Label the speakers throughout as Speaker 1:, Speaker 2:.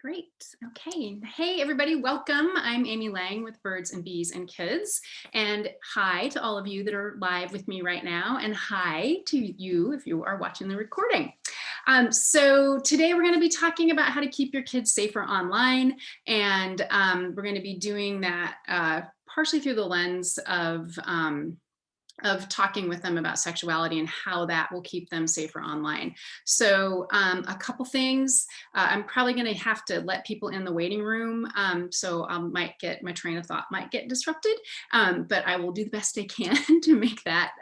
Speaker 1: Great. Okay. Hey, everybody. Welcome. I'm Amy Lang with Birds and Bees and Kids. And hi to all of you that are live with me right now. And hi to you if you are watching the recording. So today we're going to be talking about how to keep your kids safer online. And we're going to be doing that partially through the lens of talking with them about sexuality and how that will keep them safer online. So a couple things, I'm probably going to have to let people in the waiting room. So I might get, my train of thought might get disrupted, but I will do the best I can to make that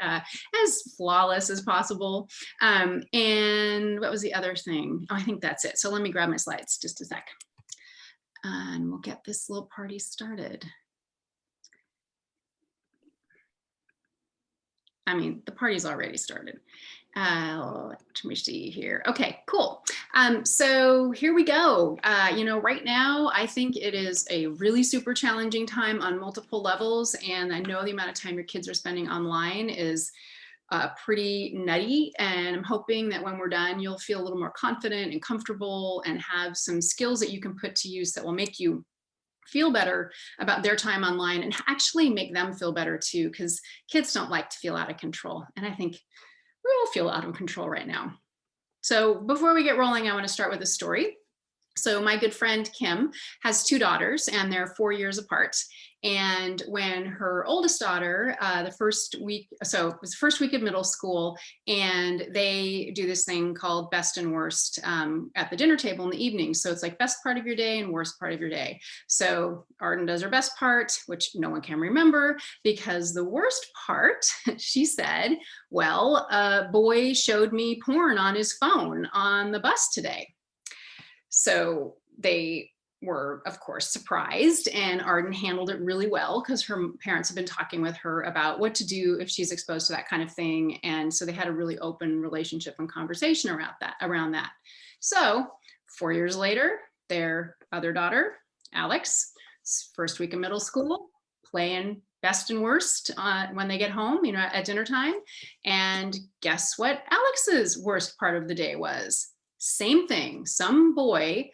Speaker 1: as flawless as possible. And what was the other thing? Oh, I think that's it. So let me grab my slides just a sec. And we'll get this little party started. I mean, the party's already started. Let me see here. Okay, cool. So here we go. Right now, I think it is a really super challenging time on multiple levels. And I know the amount of time your kids are spending online is pretty nutty. And I'm hoping that when we're done, you'll feel a little more confident and comfortable and have some skills that you can put to use that will make you feel better about their time online and actually make them feel better too, because kids don't like to feel out of control. And I think we all feel out of control right now. So before we get rolling, I want to start with a story. So my good friend Kim has two daughters and they're 4 years apart. And when her oldest daughter, the first week, so it was the first week of middle school, and they do this thing called best and worst at the dinner table in the evening. So it's like best part of your day and worst part of your day. So Arden does her best part, which no one can remember, because the worst part, she said, well, a boy showed me porn on his phone on the bus today. So they were, of course, surprised, and Arden handled it really well because her parents have been talking with her about what to do if she's exposed to that kind of thing. And so they had a really open relationship and conversation around that. So 4 years later, their other daughter, Alex, first week of middle school, playing best and worst when they get home, at dinner time. And guess what Alex's worst part of the day was? Same thing. Some boy,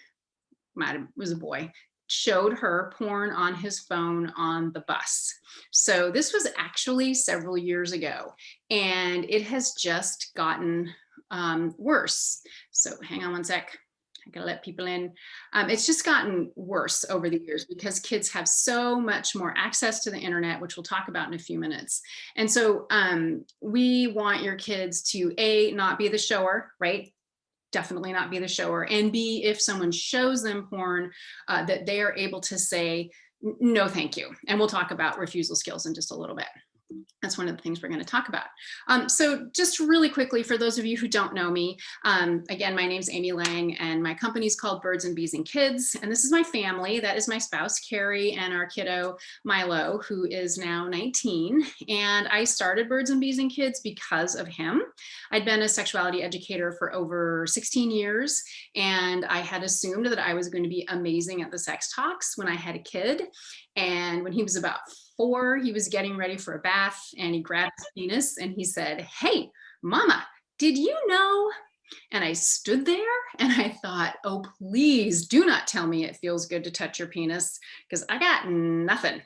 Speaker 1: was a boy, showed her porn on his phone on the bus. So this was actually several years ago, and it has just gotten worse. So hang on one sec. I gotta let people in. It's just gotten worse over the years because kids have so much more access to the internet, which we'll talk about in a few minutes. And so we want your kids to A, not be the shower, right? Definitely not be the shower, and B, if someone shows them porn, that they are able to say, no, thank you. And we'll talk about refusal skills in just a little bit. That's one of the things we're going to talk about. So just really quickly, for those of you who don't know me, again, my name's Amy Lang, and my company is called Birds and Bees and Kids. And this is my family. That is my spouse, Carrie, and our kiddo, Milo, who is now 19. And I started Birds and Bees and Kids because of him. I'd been a sexuality educator for over 16 years, and I had assumed that I was going to be amazing at the sex talks when I had a kid. And when he was about 4, he was getting ready for a bath, and he grabbed his penis and he said, "Hey, mama, did you know?" And I stood there and I thought, oh, please do not tell me it feels good to touch your penis, because I got nothing.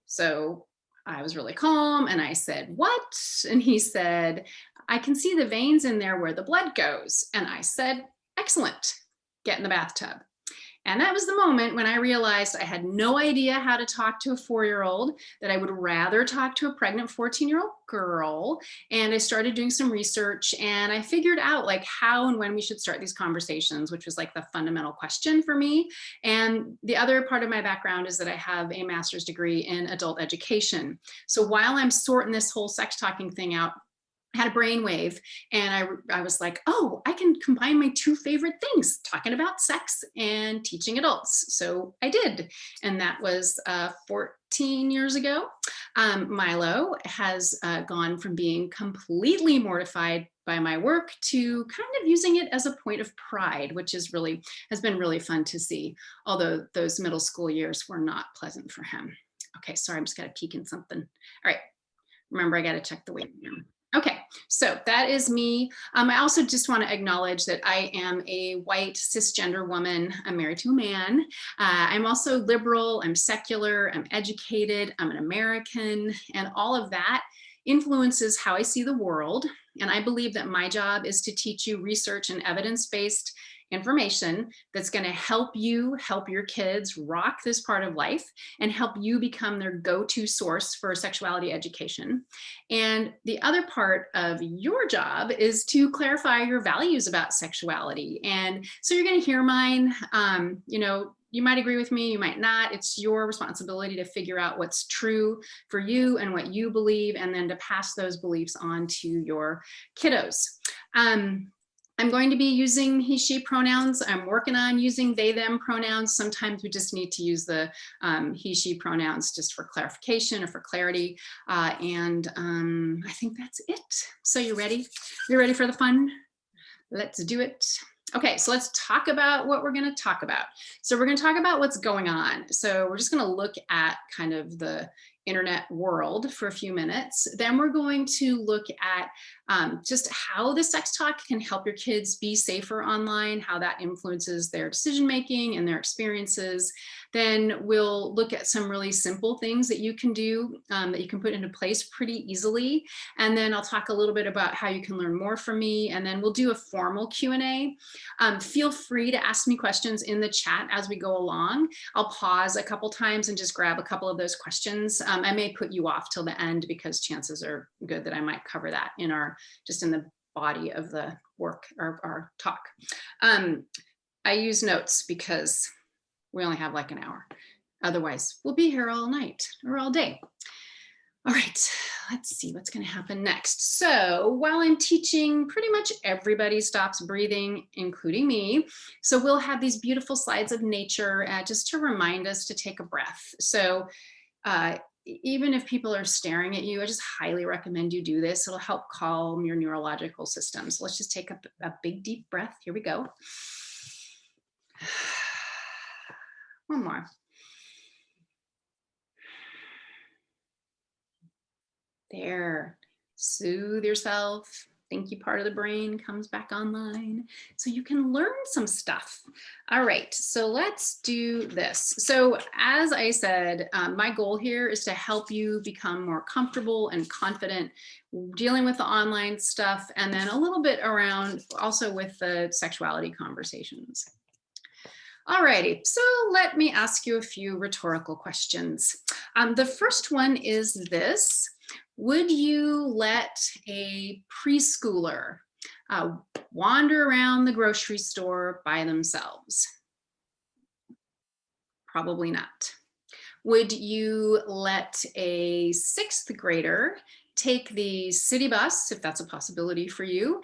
Speaker 1: So I was really calm and I said, "What?" And he said, "I can see the veins in there where the blood goes." And I said, "Excellent, get in the bathtub." And that was the moment when I realized I had no idea how to talk to a 4-year-old, that I would rather talk to a pregnant 14-year-old girl. And I started doing some research, and I figured out like how and when we should start these conversations, which was like the fundamental question for me. And the other part of my background is that I have a master's degree in adult education. So while I'm sorting this whole sex talking thing out, had a brainwave, and I was like, oh, I can combine my two favorite things, talking about sex and teaching adults. So I did, and that was 14 years ago. Milo has gone from being completely mortified by my work to kind of using it as a point of pride, which has been really fun to see, although those middle school years were not pleasant for him. Okay, sorry, I'm just gotta peek in something. All right, remember, I gotta check the weight room. Okay, so that is me. I also just want to acknowledge that I am a white cisgender woman. I'm married to a man. I'm also liberal, I'm secular, I'm educated, I'm an American, and all of that influences how I see the world. And I believe that my job is to teach you research and evidence-based information that's going to help you help your kids rock this part of life and help you become their go-to source for sexuality education. And the other part of your job is to clarify your values about sexuality. And so you're going to hear mine. You might agree with me, you might not. It's your responsibility to figure out what's true for you and what you believe, and then to pass those beliefs on to your kiddos. I'm going to be using he, she pronouns. I'm working on using they, them pronouns. Sometimes we just need to use the he, she pronouns just for clarification or for clarity. I think that's it. So you ready? You ready for the fun? Let's do it. Okay, so let's talk about what we're going to talk about. So we're going to talk about what's going on. So we're just going to look at kind of the internet world for a few minutes. Then we're going to look at just how the sex talk can help your kids be safer online, how that influences their decision making and their experiences. Then we'll look at some really simple things that you can do that you can put into place pretty easily. And then I'll talk a little bit about how you can learn more from me. And then we'll do a formal Q&A. Feel free to ask me questions in the chat as we go along. I'll pause a couple times and just grab a couple of those questions. I may put you off till the end because chances are good that I might cover that in just in the body of the work or our talk. I use notes because we only have like an hour. Otherwise, we'll be here all night or all day. All right, let's see what's going to happen next. So while I'm teaching, pretty much everybody stops breathing, including me. So we'll have these beautiful slides of nature just to remind us to take a breath. So even if people are staring at you, I just highly recommend you do this. It'll help calm your neurological system. So let's just take a big deep breath. Here we go. One more. There. Soothe yourself. Thinky part of the brain comes back online so you can learn some stuff. All right, so let's do this. So as I said, my goal here is to help you become more comfortable and confident dealing with the online stuff, and then a little bit around also with the sexuality conversations. All righty, so let me ask you a few rhetorical questions. The first one is this. Would you let a preschooler wander around the grocery store by themselves? Probably not. Would you let a 6th grader take the city bus, if that's a possibility for you,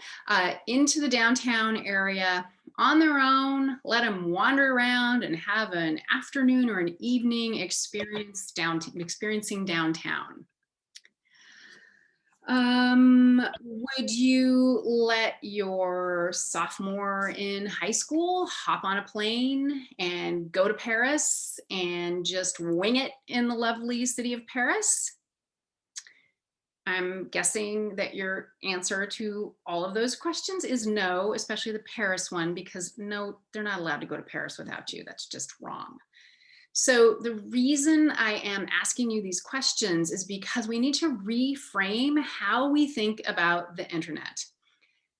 Speaker 1: into the downtown area on their own, let them wander around and have an afternoon or an evening experiencing downtown? Would you let your sophomore in high school hop on a plane and go to Paris and just wing it in the lovely city of Paris? I'm guessing that your answer to all of those questions is no, especially the Paris one, because no, they're not allowed to go to Paris without you. That's just wrong. So the reason I am asking you these questions is because we need to reframe how we think about the internet.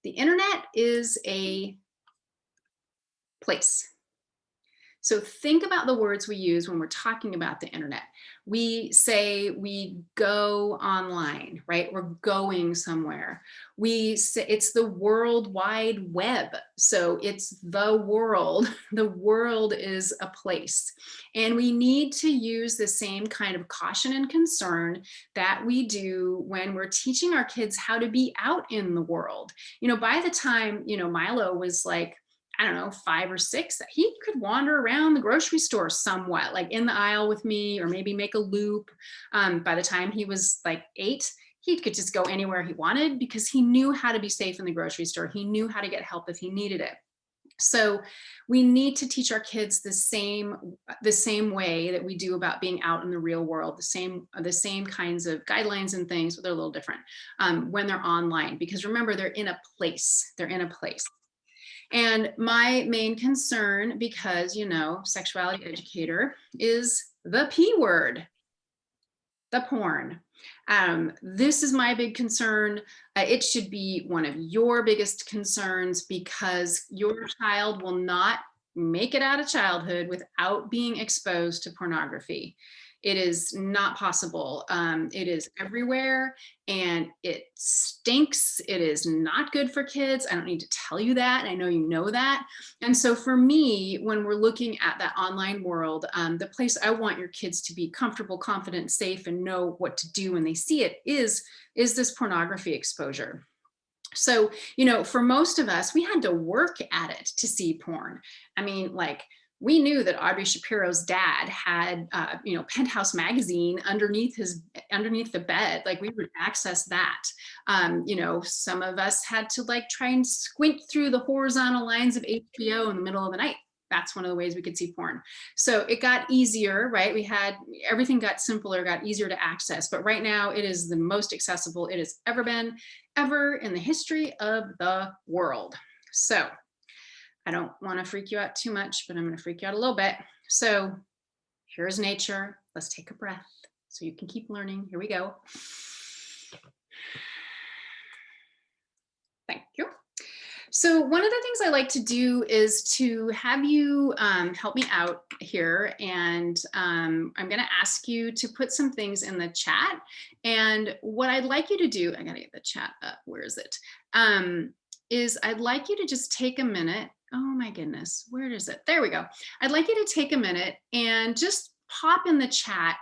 Speaker 1: The internet is a place. So think about the words we use when we're talking about the internet. We say we go online, right? We're going somewhere. We say it's the World Wide Web. So it's the world. The world is a place. And we need to use the same kind of caution and concern that we do when we're teaching our kids how to be out in the world. By the time, Milo was like, I don't know, 5 or 6, he could wander around the grocery store somewhat, like in the aisle with me, or maybe make a loop. By the time he was like 8, he could just go anywhere he wanted because he knew how to be safe in the grocery store. He knew how to get help if he needed it. So we need to teach our kids the same way that we do about being out in the real world, the same kinds of guidelines and things, but they're a little different when they're online, because remember, they're in a place. They're in a place. And my main concern, because, sexuality educator, is the P word, the porn. This is my big concern. It should be one of your biggest concerns, because your child will not make it out of childhood without being exposed to pornography. It is not possible. It is everywhere and it stinks. It is not good for kids. I don't need to tell you that. I know you know that. And so for me, when we're looking at that online world, the place I want your kids to be comfortable, confident, safe, and know what to do when they see it is this pornography exposure. So, for most of us, we had to work at it to see porn. I mean, like, we knew that Audrey Shapiro's dad had, Penthouse magazine underneath the bed. Like, we would access that. Some of us had to try and squint through the horizontal lines of HBO in the middle of the night. That's one of the ways we could see porn. So it got easier, right? Everything got simpler, got easier to access. But right now it is the most accessible it has ever been, ever in the history of the world. So I don't want to freak you out too much, but I'm going to freak you out a little bit. So here's nature. Let's take a breath so you can keep learning. Here we go. Thank you. So one of the things I like to do is to have you help me out here. And I'm going to ask you to put some things in the chat. And what I'd like you to do, I got to get the chat up. Where is it? Is I'd like you to just take a minute. Oh my goodness, where is it? There we go. I'd like you to take a minute and just pop in the chat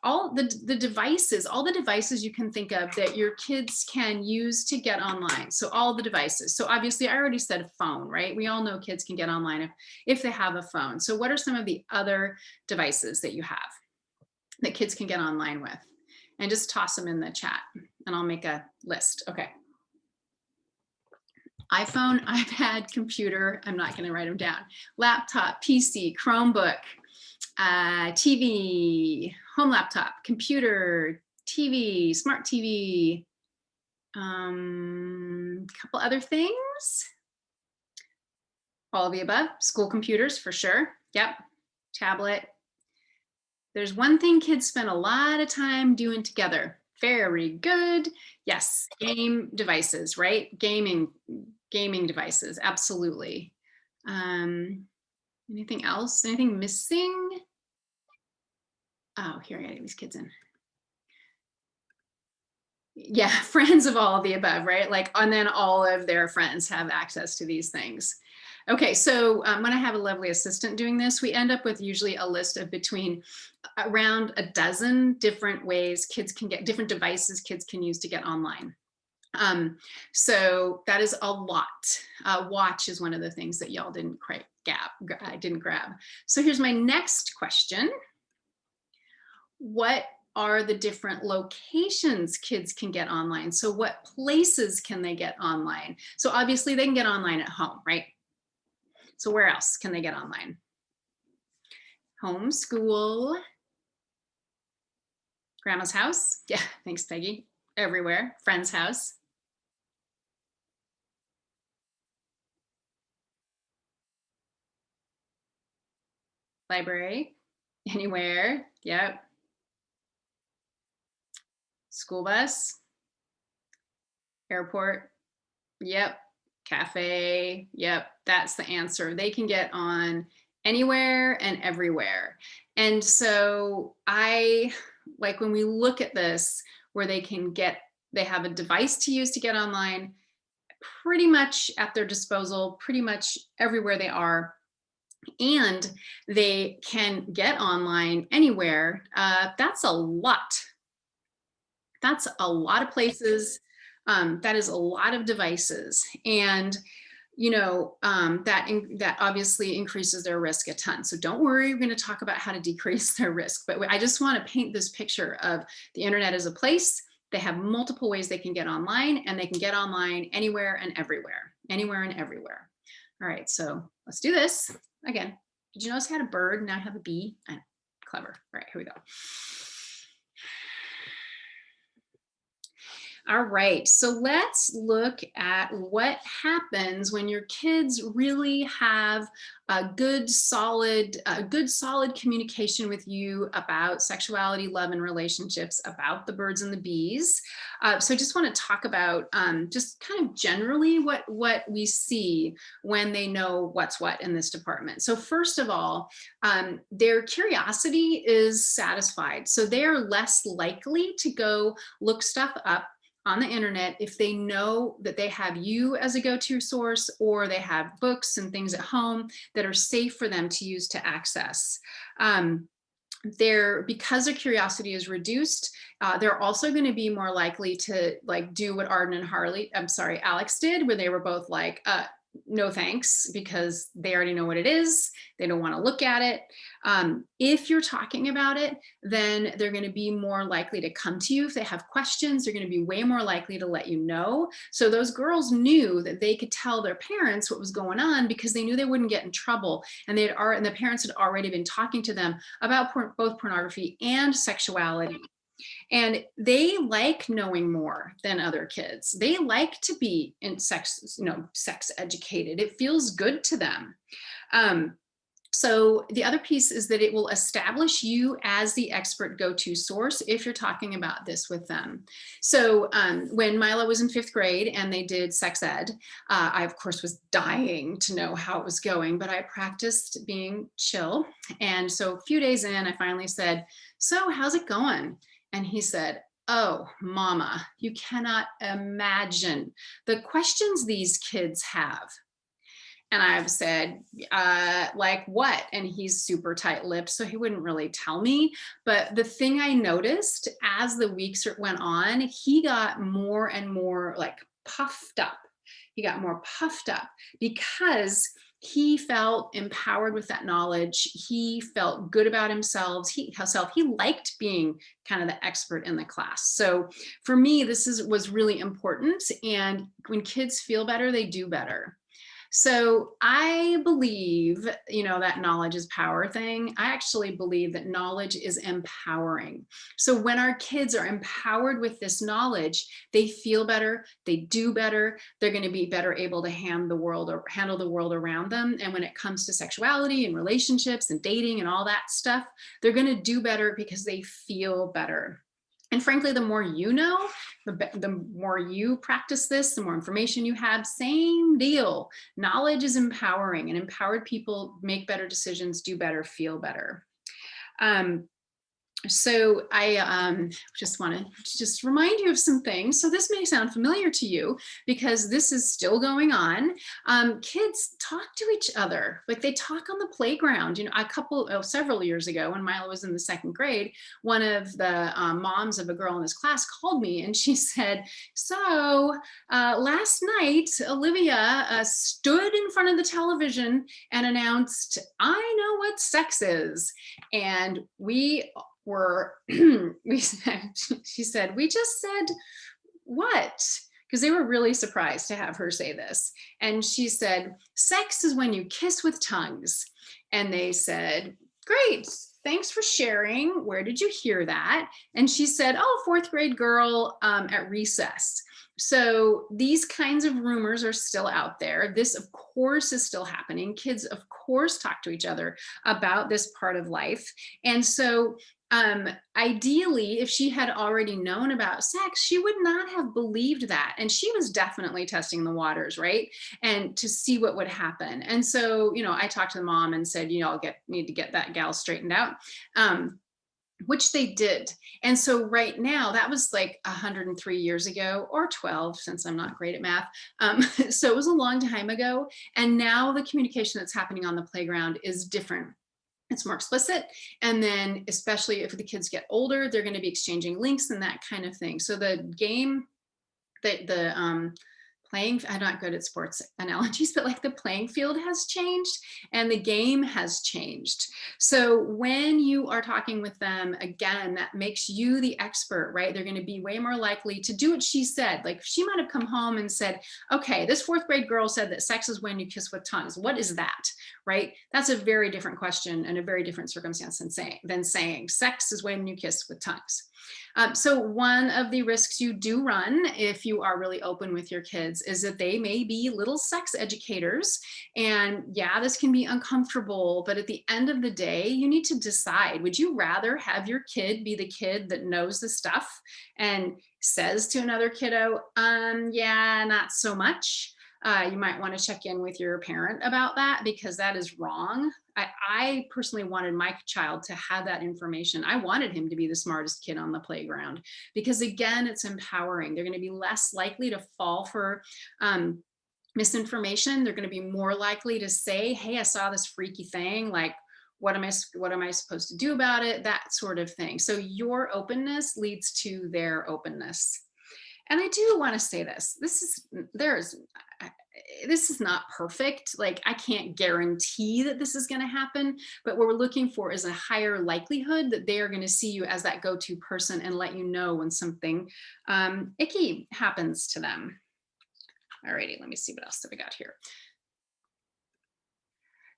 Speaker 1: all the devices you can think of that your kids can use to get online. So all the devices. So obviously I already said phone, right? We all know kids can get online if they have a phone. So what are some of the other devices that you have that kids can get online with? And just toss them in the chat and I'll make a list. Okay. iPhone, iPad, computer. I'm not going to write them down. Laptop, PC, Chromebook, TV, home laptop, computer, TV, smart TV, couple other things. All of the above. School computers for sure. Yep. Tablet. There's one thing kids spend a lot of time doing together. Very good. Yes. Game devices, right? Gaming devices. Absolutely. Anything else? Anything missing? Oh, here, I gotta get these kids in. Yeah, friends of all of the above, right? And then all of their friends have access to these things. Okay, so when I have a lovely assistant doing this, we end up with usually a list of between around a dozen different ways kids can get, different devices kids can use to get online. So that is a lot. Watch is one of the things that y'all didn't quite grab. So here's my next question. What are the different locations kids can get online? So what places can they get online? So obviously they can get online at home, right? So where else can they get online? Home, school, grandma's house. Yeah, thanks, Peggy. Everywhere, friend's house. Library, anywhere, yep. School bus, airport, yep. Cafe, yep, that's the answer. They can get on anywhere and everywhere. And so when we look at this, where they have a device to use to get online, pretty much at their disposal, pretty much everywhere they are, and they can get online anywhere. That's a lot. That's a lot of places. That is a lot of devices. And that obviously increases their risk a ton. So don't worry, we're going to talk about how to decrease their risk. But I just want to paint this picture of the internet as a place. They have multiple ways they can get online, and they can get online anywhere and everywhere. Anywhere and everywhere. All right, so let's do this again. Did you notice I had a bird? Now I have a bee. Clever. All right, here we go. All right, so let's look at what happens when your kids really have a good solid communication with you about sexuality, love, and relationships, about the birds and the bees. So I just want to talk about just kind of generally what we see when they know what's what in this department. So first of all, their curiosity is satisfied. So they are less likely to go look stuff up on the internet if they know that they have you as a go-to source, or they have books and things at home that are safe for them to use to access. Because their curiosity is reduced, they're also going to be more likely to like do what Arden and Alex did, where they were both like, no thanks, because they already know what it is. They don't want to look at it. If you're talking about it, then they're going to be more likely to come to you. If they have questions, they're going to be way more likely to let you know. So those girls knew that they could tell their parents what was going on because they knew they wouldn't get in trouble. And the parents had already been talking to them about both pornography and sexuality. And they like knowing more than other kids. They like to be in sex educated. It feels good to them. So the other piece is that it will establish you as the expert go-to source if you're talking about this with them. So when Milo was in 5th grade and they did sex ed, I of course was dying to know how it was going, but I practiced being chill. And so a few days in, I finally said, "So how's it going?" And he said, "Oh, Mama, you cannot imagine the questions these kids have." And I've said, like what? And he's super tight-lipped, so he wouldn't really tell me. But the thing I noticed as the weeks went on, he got more and more like puffed up. He got more puffed up because he felt empowered with that knowledge. He felt good about himself. He liked being kind of the expert in the class. So for me, this was really important. And when kids feel better, they do better. So I believe, that knowledge is power thing. I actually believe that knowledge is empowering. So when our kids are empowered with this knowledge, they feel better, they do better, they're going to be better able to handle the world around them. And when it comes to sexuality and relationships and dating and all that stuff, they're going to do better because they feel better. And frankly, the more you know, the more you practice this, the more information you have, same deal. Knowledge is empowering, and empowered people make better decisions, do better, feel better. So I just want to remind you of some things. So this may sound familiar to you because this is still going on. Kids talk to each other, like they talk on the playground. Several years ago when Milo was in the 2nd grade, one of the moms of a girl in his class called me and she said, "So last night, Olivia stood in front of the television and announced, 'I know what sex is.'" And she said, "We just said what?" Because they were really surprised to have her say this. And she said, "Sex is when you kiss with tongues." And they said, "Great, thanks for sharing. Where did you hear that?" And she said, "Oh, 4th grade girl at recess." So these kinds of rumors are still out there. This, of course, is still happening. Kids, of course, talk to each other about this part of life. And so ideally, if she had already known about sex, she would not have believed that. And she was definitely testing the waters, right? And to see what would happen. And so, I talked to the mom and said, need to get that gal straightened out. Which they did. And so right now, that was like 103 years ago, or 12, since I'm not great at math. So it was a long time ago. And now the communication that's happening on the playground is different. It's more explicit. And then especially if the kids get older, they're going to be exchanging links and that kind of thing. So the game, the I'm not good at sports analogies, but like the playing field has changed and the game has changed. So when you are talking with them, again, that makes you the expert, right? They're going to be way more likely to do what she said. Like she might have come home and said, okay, this fourth grade girl said that sex is when you kiss with tongues. What is that, right? That's a very different question and a very different circumstance than saying sex is when you kiss with tongues. So one of the risks you do run if you are really open with your kids is that they may be little sex educators. And yeah, this can be uncomfortable, but at the end of the day, you need to decide, would you rather have your kid be the kid that knows the stuff and says to another kiddo, yeah, not so much. You might want to check in with your parent about that because that is wrong. I personally wanted my child to have that information. I wanted him to be the smartest kid on the playground because, again, it's empowering. They're going to be less likely to fall for misinformation. They're going to be more likely to say, hey, I saw this freaky thing. Like, what am I supposed to do about it? That sort of thing. So your openness leads to their openness. And I do want to say this is not perfect. Like I can't guarantee that this is going to happen, but what we're looking for is a higher likelihood that they are going to see you as that go-to person and let you know when something icky happens to them. Alrighty, let me see what else that we got here.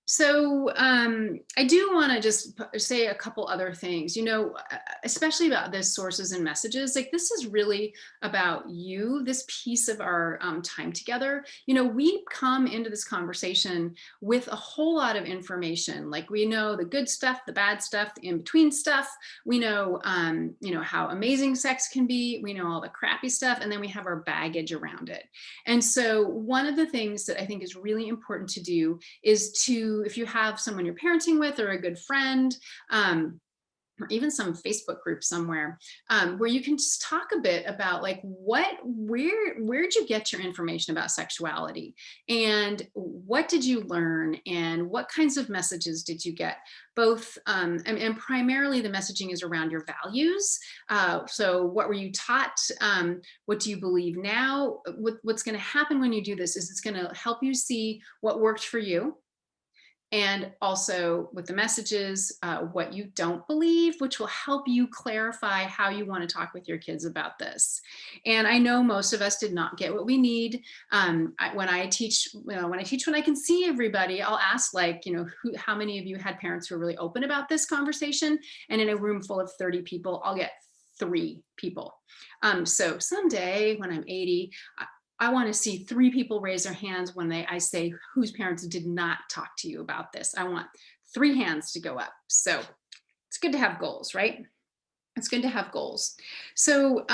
Speaker 1: So I do want to just say a couple other things, especially about this sources and messages. Like this is really about you, this piece of our time together. We come into this conversation with a whole lot of information. Like we know the good stuff, the bad stuff, the in-between stuff. We know, how amazing sex can be. We know all the crappy stuff, and then we have our baggage around it. And so one of the things that I think is really important to do is to, if you have someone you're parenting with or a good friend, or even some Facebook group somewhere, where you can just talk a bit about like where'd you get your information about sexuality and what did you learn and what kinds of messages did you get? Both, and primarily the messaging is around your values. So what were you taught? What do you believe now? What's going to happen when you do this is it's going to help you see what worked for you. And also with the messages, what you don't believe, which will help you clarify how you want to talk with your kids about this. And I know most of us did not get what we need. When I teach, when I can see everybody, I'll ask how many of you had parents who are really open about this conversation? And in a room full of 30 people, I'll get 3 people. So someday when I'm 80, I want to see 3 people raise their hands when I say whose parents did not talk to you about this. I want 3 hands to go up. So it's good to have goals, right? It's good to have goals. So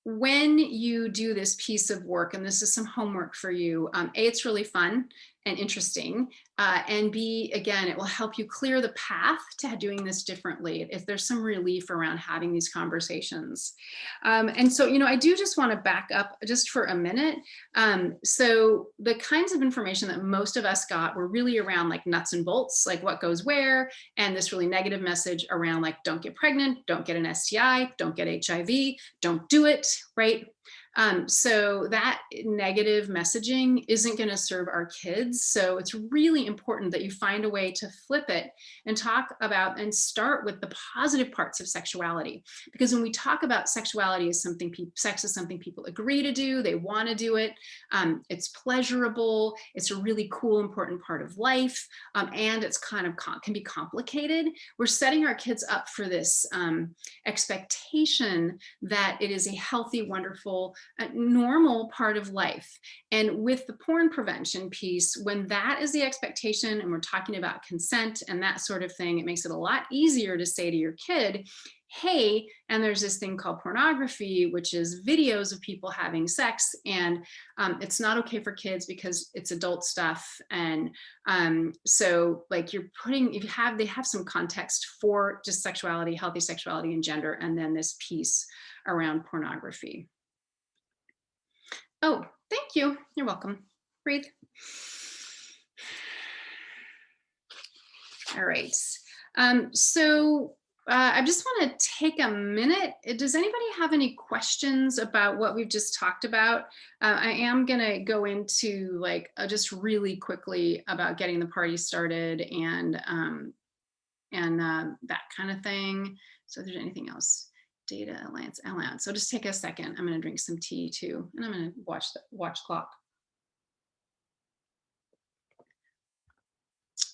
Speaker 1: when you do this piece of work, and this is some homework for you, A, it's really fun and interesting, and B, again, it will help you clear the path to doing this differently if there's some relief around having these conversations. And so, I do just want to back up just for a minute. So the kinds of information that most of us got were really around like nuts and bolts, like what goes where, and this really negative message around like, don't get pregnant, don't get an STI, don't get HIV, don't do it, right? So that negative messaging isn't going to serve our kids. So it's really important that you find a way to flip it and talk about and start with the positive parts of sexuality. Because when we talk about sexuality as sex is something people agree to do, they want to do it. It's pleasurable. It's a really cool, important part of life. And it's kind of can be complicated. We're setting our kids up for this expectation that it is a healthy, wonderful, a normal part of life. And with the porn prevention piece, when that is the expectation and we're talking about consent and that sort of thing, it makes it a lot easier to say to your kid, hey, and there's this thing called pornography, which is videos of people having sex, and it's not okay for kids because it's adult stuff. And so like they have some context for just sexuality, healthy sexuality and gender, and then this piece around pornography. Oh, thank you. You're welcome. Breathe. All right. So I just want to take a minute. Does anybody have any questions about what we've just talked about? I am going to go into like just really quickly about getting the party started and that kind of thing. So if there's anything else, data allowance. So just take a second. I'm going to drink some tea too, and I'm going to watch clock.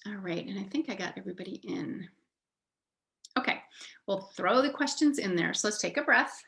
Speaker 1: All right, and I think I got everybody in. Okay, we'll throw the questions in there. So let's take a breath.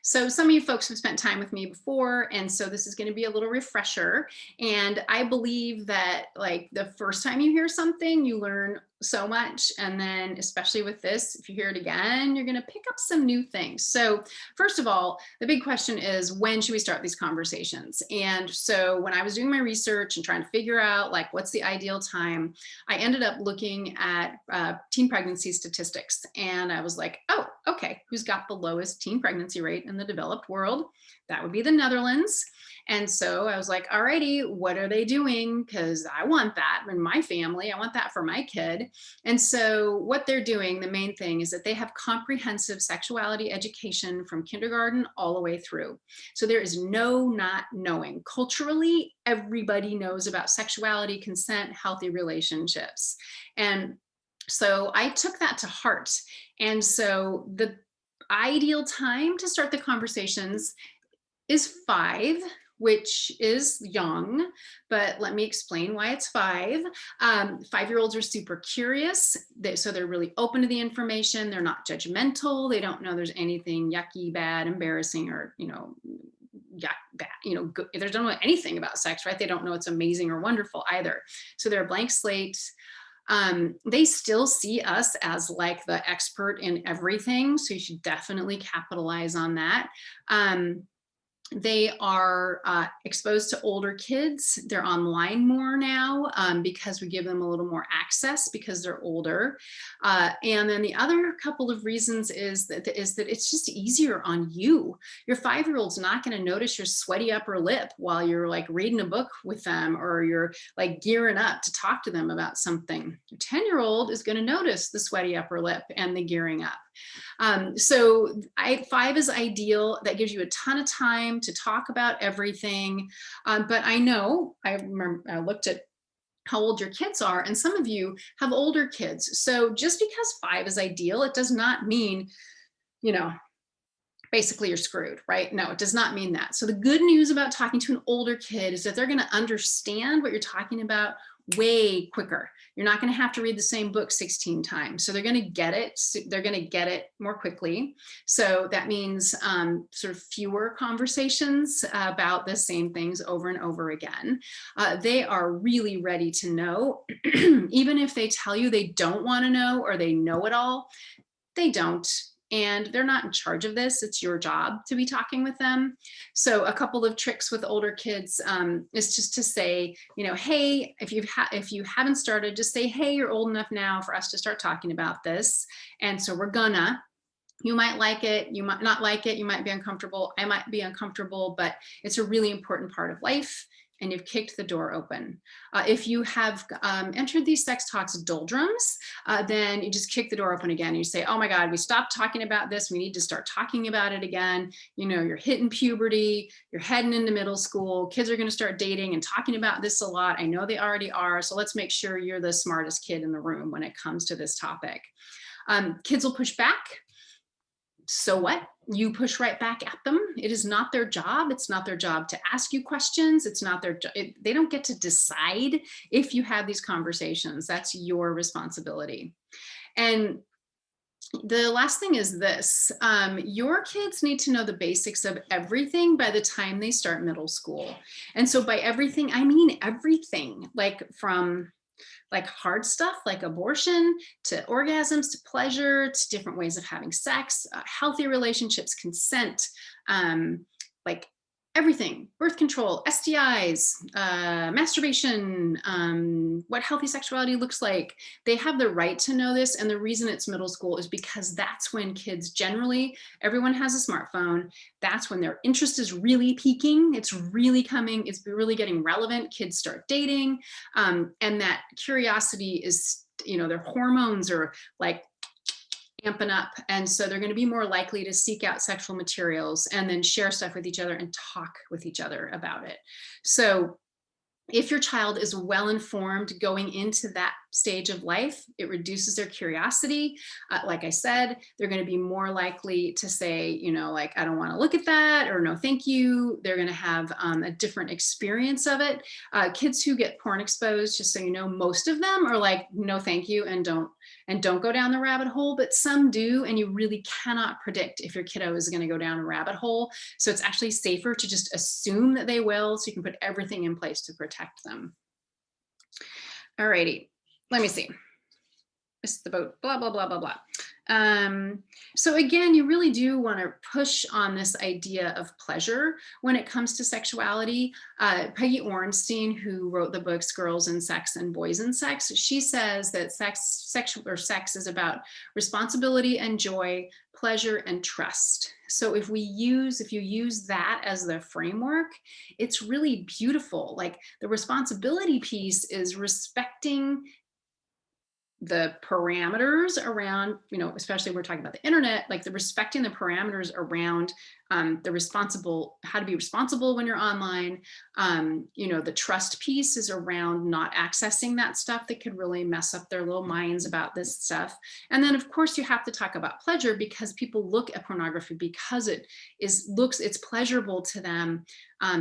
Speaker 1: So some of you folks have spent time with me before, and so this is going to be a little refresher. And I believe that like the first time you hear something, you learn so much. And then especially with this, if you hear it again, you're going to pick up some new things. So first of all, the big question is, when should we start these conversations? And so when I was doing my research and trying to figure out like what's the ideal time, I ended up looking at teen pregnancy statistics. And I was like, oh, okay, who's got the lowest teen pregnancy rate in the developed world? That would be the Netherlands. And so I was like, alrighty, what are they doing? Because I want that in my family. I want that for my kid. And so what they're doing, the main thing is that they have comprehensive sexuality education from kindergarten all the way through. So there is no not knowing. Culturally, everybody knows about sexuality, consent, healthy relationships. And so I took that to heart. And so the ideal time to start the conversations is 5, which is young, but let me explain why it's 5. 5-year-olds are super curious, so they're really open to the information. They're not judgmental. They don't know there's anything yucky, bad, embarrassing, or bad, good. They don't know anything about sex, right? They don't know it's amazing or wonderful either. So they're a blank slate. They still see us as like the expert in everything, so you should definitely capitalize on that. They are exposed to older kids. They're online more now because we give them a little more access because they're older. And then the other couple of reasons is that it's just easier on you. Your 5-year-old's not going to notice your sweaty upper lip while you're like reading a book with them, or you're like gearing up to talk to them about something. Your 10-year-old is going to notice the sweaty upper lip and the gearing up. So 5 is ideal. That gives you a ton of time to talk about everything. But I know, I remember I looked at how old your kids are, and some of you have older kids. So just because 5 is ideal, it does not mean, basically you're screwed, right? No, it does not mean that. So the good news about talking to an older kid is that they're going to understand what you're talking about way quicker. You're not going to have to read the same book 16 times. So they're going to get it. They're going to get it more quickly. So that means sort of fewer conversations about the same things over and over again. They are really ready to know. Even if they tell you they don't want to know or they know it all, they don't. And they're not in charge of this. It's your job to be talking with them. So a couple of tricks with older kids is just to say, hey, if you haven't started, just say, hey, you're old enough now for us to start talking about this. And so you might like it, you might not like it, you might be uncomfortable, I might be uncomfortable, but it's a really important part of life. And you've kicked the door open. If you have entered these sex talks doldrums, then you just kick the door open again. You say, oh my God, we stopped talking about this. We need to start talking about it again. You're hitting puberty, you're heading into middle school. Kids are gonna start dating and talking about this a lot. I know they already are. So let's make sure you're the smartest kid in the room when it comes to this topic. Kids will push back. So what? You push right back at them. It is not their job. It's not their job to ask you questions. It's not their job. They don't get to decide if you have these conversations. That's your responsibility. And the last thing is this, your kids need to know the basics of everything by the time they start middle school. And so by everything, I mean everything, like from hard stuff like abortion, to orgasms, to pleasure, to different ways of having sex, healthy relationships, consent, like everything, birth control, STIs, masturbation, what healthy sexuality looks like. They have the right to know this. And the reason it's middle school is because that's when kids generally, everyone has a smartphone. That's when their interest is really peaking. It's really coming. It's really getting relevant. Kids start dating. And that curiosity is their hormones are like amping up. And so they're going to be more likely to seek out sexual materials and then share stuff with each other and talk with each other about it. So if your child is well informed going into that stage of life, it reduces their curiosity. Like I said, they're going to be more likely to say, like, I don't want to look at that, or no, thank you. They're going to have a different experience of it. Kids who get porn exposed, just so you know, most of them are like, no, thank you, and don't go down the rabbit hole, but some do, and you really cannot predict if your kiddo is going to go down a rabbit hole. So it's actually safer to just assume that they will, so you can put everything in place to protect them. All righty, let me see. Missed the boat, blah, blah, blah, blah, blah. So again, you really do want to push on this idea of pleasure when it comes to sexuality. Peggy Orenstein, who wrote the books Girls and Sex and Boys and Sex, she says that sex is about responsibility and joy, pleasure and trust. So if you use that as the framework, it's really beautiful. Like the responsibility piece is respecting the parameters around, especially we're talking about the internet, like the respecting the parameters around how to be responsible when you're online. The trust piece is around not accessing that stuff that could really mess up their little minds about this stuff. And then of course you have to talk about pleasure, because people look at pornography because it's pleasurable to them,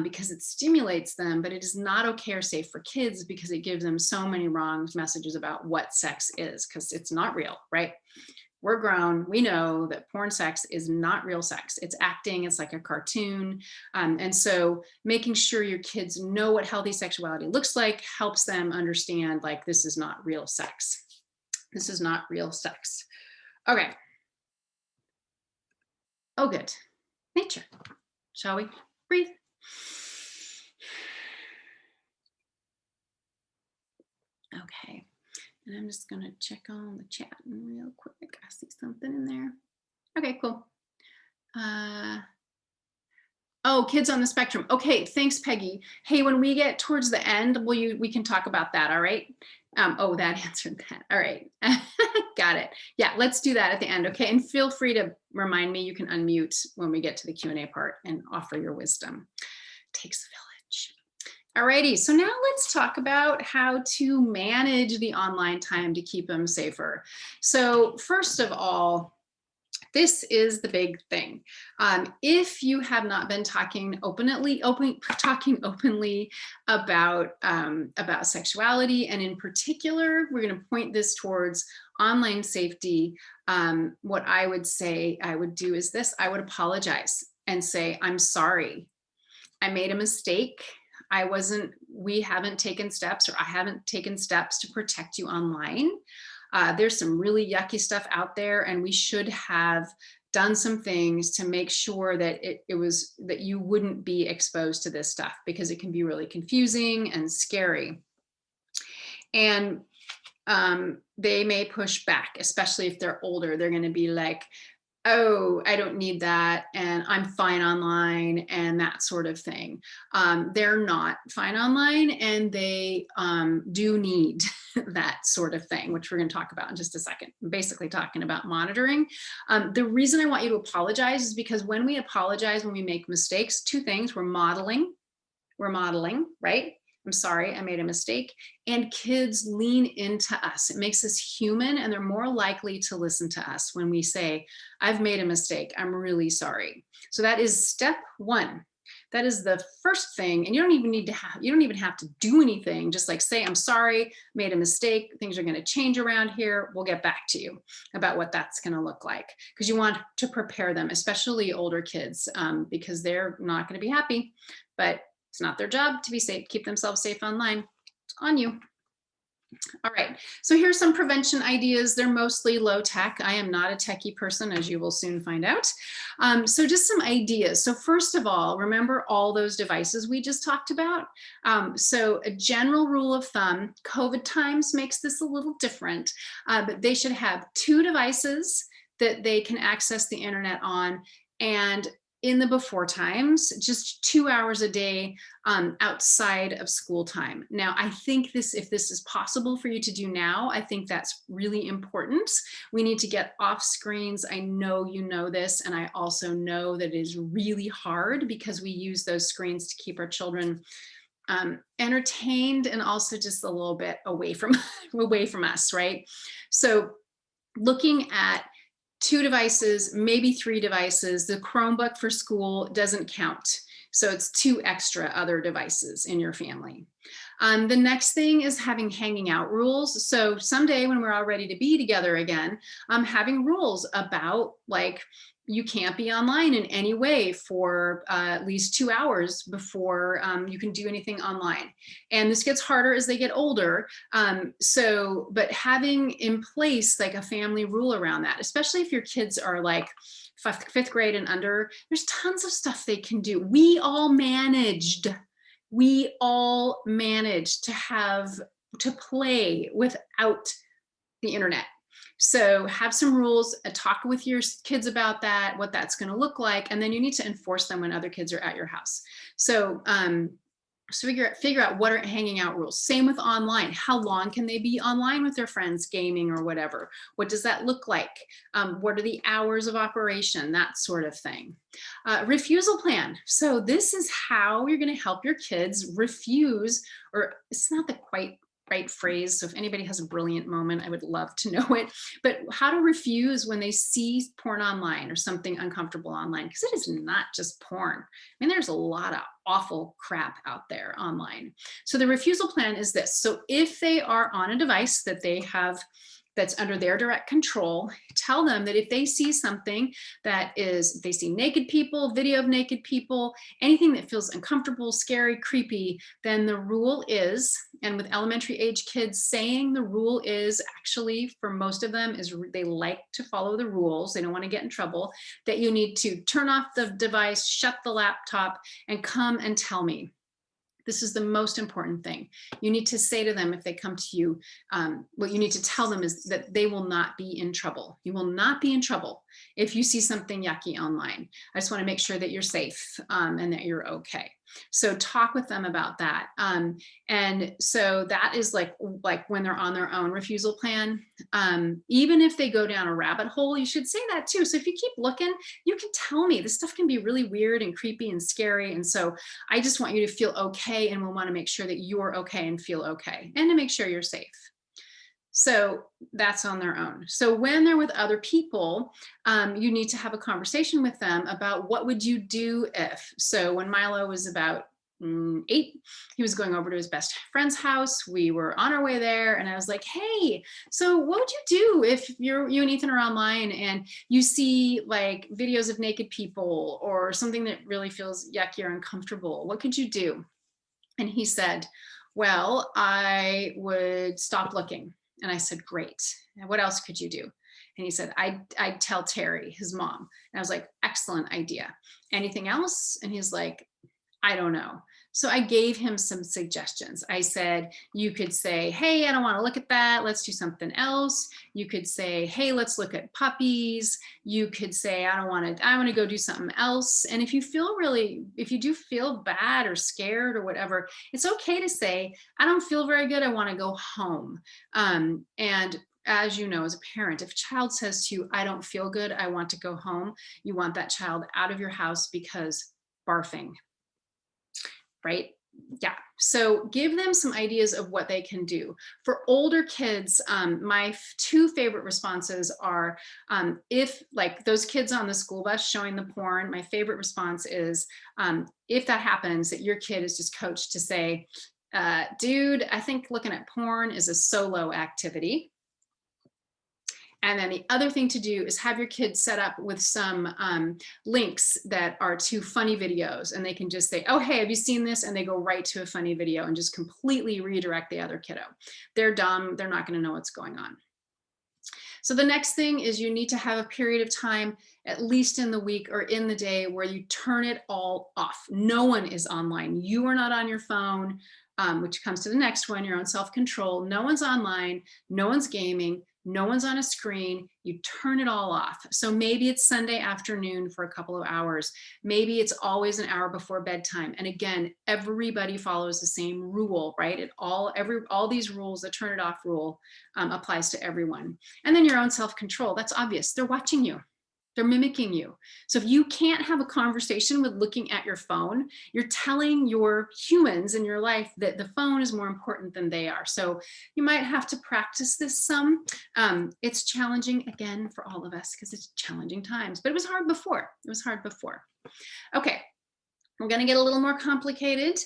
Speaker 1: because it stimulates them, but it is not okay or safe for kids because it gives them so many wrong messages about what sex is, because it's not real, right? We're grown, we know that porn sex is not real sex. It's acting, it's like a cartoon. And so making sure your kids know what healthy sexuality looks like helps them understand, like, this is not real sex. This is not real sex. Okay. Oh, good. Nature. Shall we? Breathe. Okay. And I'm just going to check on the chat real quick. I see something in there. Okay, cool. Oh, kids on the spectrum. Okay, thanks, Peggy. Hey, when we get towards the end, we can talk about that, all right? Oh, that answered that. All right. Got it. Yeah, let's do that at the end, okay? And feel free to remind me. You can unmute when we get to the Q&A part and offer your wisdom. Takes a village. Alrighty, so now let's talk about how to manage the online time to keep them safer. So first of all, this is the big thing. If you have not been talking openly about sexuality, and in particular, we're going to point this towards online safety. What I would say I would do is this: I would apologize and say, I'm sorry. I made a mistake. We haven't taken steps, or I haven't taken steps to protect you online. There's some really yucky stuff out there, and we should have done some things to make sure that that you wouldn't be exposed to this stuff, because it can be really confusing and scary. And they may push back, especially if they're older. They're going to be like, oh, I don't need that, and I'm fine online, and that sort of thing. They're not fine online, and they do need that sort of thing, which we're going to talk about in just a second. I'm basically talking about monitoring. The reason I want you to apologize is because when we apologize, when we make mistakes, two things: we're modeling, right? I'm sorry, I made a mistake. And kids lean into us. It makes us human, and they're more likely to listen to us when we say, I've made a mistake, I'm really sorry. So that is step one. That is the first thing. And you don't even have to do anything. Just like say, I'm sorry, made a mistake. Things are going to change around here. We'll get back to you about what that's going to look like. Because you want to prepare them, especially older kids, because they're not going to be happy. But it's not their job to be safe, keep themselves safe online. It's on you. All right, so here's some prevention ideas. They're mostly low tech. I am not a techie person, as you will soon find out. So just some ideas. So first of all, remember all those devices we just talked about. So a general rule of thumb, COVID times makes this a little different, but they should have 2 devices that they can access the internet on, and in the before times, just 2 hours a day outside of school time. Now, I think if this is possible for you to do now, I think that's really important. We need to get off screens. I know you know this, and I also know that it is really hard because we use those screens to keep our children entertained and also just a little bit away from us, right? So looking at 2 devices, maybe 3 devices. The Chromebook for school doesn't count. So it's 2 extra other devices in your family. The next thing is having hanging out rules. So someday when we're all ready to be together again, having rules about like, you can't be online in any way for at least 2 hours before you can do anything online. And this gets harder as they get older. But having in place like a family rule around that, especially if your kids are like fifth grade and under, there's tons of stuff they can do. We all managed to play without the internet. So have some rules, talk with your kids about that, what that's going to look like, and then you need to enforce them when other kids are at your house. So figure out what are hanging out rules. Same with online. How long can they be online with their friends gaming or whatever? What does that look like? What are the hours of operation? That sort of thing. Refusal plan. So this is how you're going to help your kids refuse, or it's not the quite right phrase. So if anybody has a brilliant moment, I would love to know it, but how to refuse when they see porn online or something uncomfortable online, because it is not just porn. I mean, there's a lot of awful crap out there online. So the refusal plan is this. So if they are on a device that they have that's under their direct control, tell them that if they see something they see naked people, video of naked people, anything that feels uncomfortable, scary, creepy, then the rule is, and with elementary age kids, saying the rule is actually, for most of them, is they like to follow the rules. They don't want to get in trouble, that you need to turn off the device, shut the laptop, and come and tell me. This is the most important thing. You need to say to them if they come to you, what you need to tell them is that they will not be in trouble. You will not be in trouble if you see something yucky online. I just want to make sure that you're safe and that you're okay. So talk with them about that. And so that is like when they're on their own refusal plan. Even if they go down a rabbit hole, you should say that too. So if you keep looking, you can tell me this stuff can be really weird and creepy and scary. And so I just want you to feel okay, and we'll want to make sure that you're okay and feel okay, and to make sure you're safe. So that's on their own. So when they're with other people, you need to have a conversation with them about what would you do if. So when Milo was about 8, he was going over to his best friend's house. We were on our way there, and I was like, hey, so what would you do if you and Ethan are online and you see like videos of naked people or something that really feels yucky or uncomfortable? What could you do? And he said, well, I would stop looking. And I said, great. And what else could you do? And he said, I'd tell Terry, his mom. And I was like, excellent idea. Anything else? And he's like, I don't know. So I gave him some suggestions. I said, you could say, hey, I don't want to look at that. Let's do something else. You could say, hey, let's look at puppies. You could say, I want to go do something else. And if you do feel bad or scared or whatever, it's okay to say, I don't feel very good. I want to go home. And as you know, as a parent, if a child says to you, I don't feel good, I want to go home, you want that child out of your house because barfing. Right? Yeah. So give them some ideas of what they can do. For older kids, my 2 favorite responses are if like those kids on the school bus showing the porn, my favorite response is if that happens, that your kid is just coached to say, dude, I think looking at porn is a solo activity. And then the other thing to do is have your kids set up with some links that are to funny videos, and they can just say, oh, hey, have you seen this? And they go right to a funny video and just completely redirect the other kiddo. They're dumb. They're not going to know what's going on. So the next thing is you need to have a period of time, at least in the week or in the day, where you turn it all off. No one is online. You are not on your phone, which comes to the next one. You're on self-control. No one's online. No one's gaming. no one's on a screen, you turn it all off. So maybe it's Sunday afternoon for a couple of hours. Maybe it's always an hour before bedtime. And again, everybody follows the same rule, right? All these rules, the turn it off rule applies to everyone. And then your own self-control, that's obvious. They're watching you. They're mimicking you. So if you can't have a conversation with looking at your phone, you're telling your humans in your life that the phone is more important than they are. So you might have to practice this some. It's challenging, again, for all of us because it's challenging times, but it was hard before. It was hard before. Okay. We're going to get a little more complicated.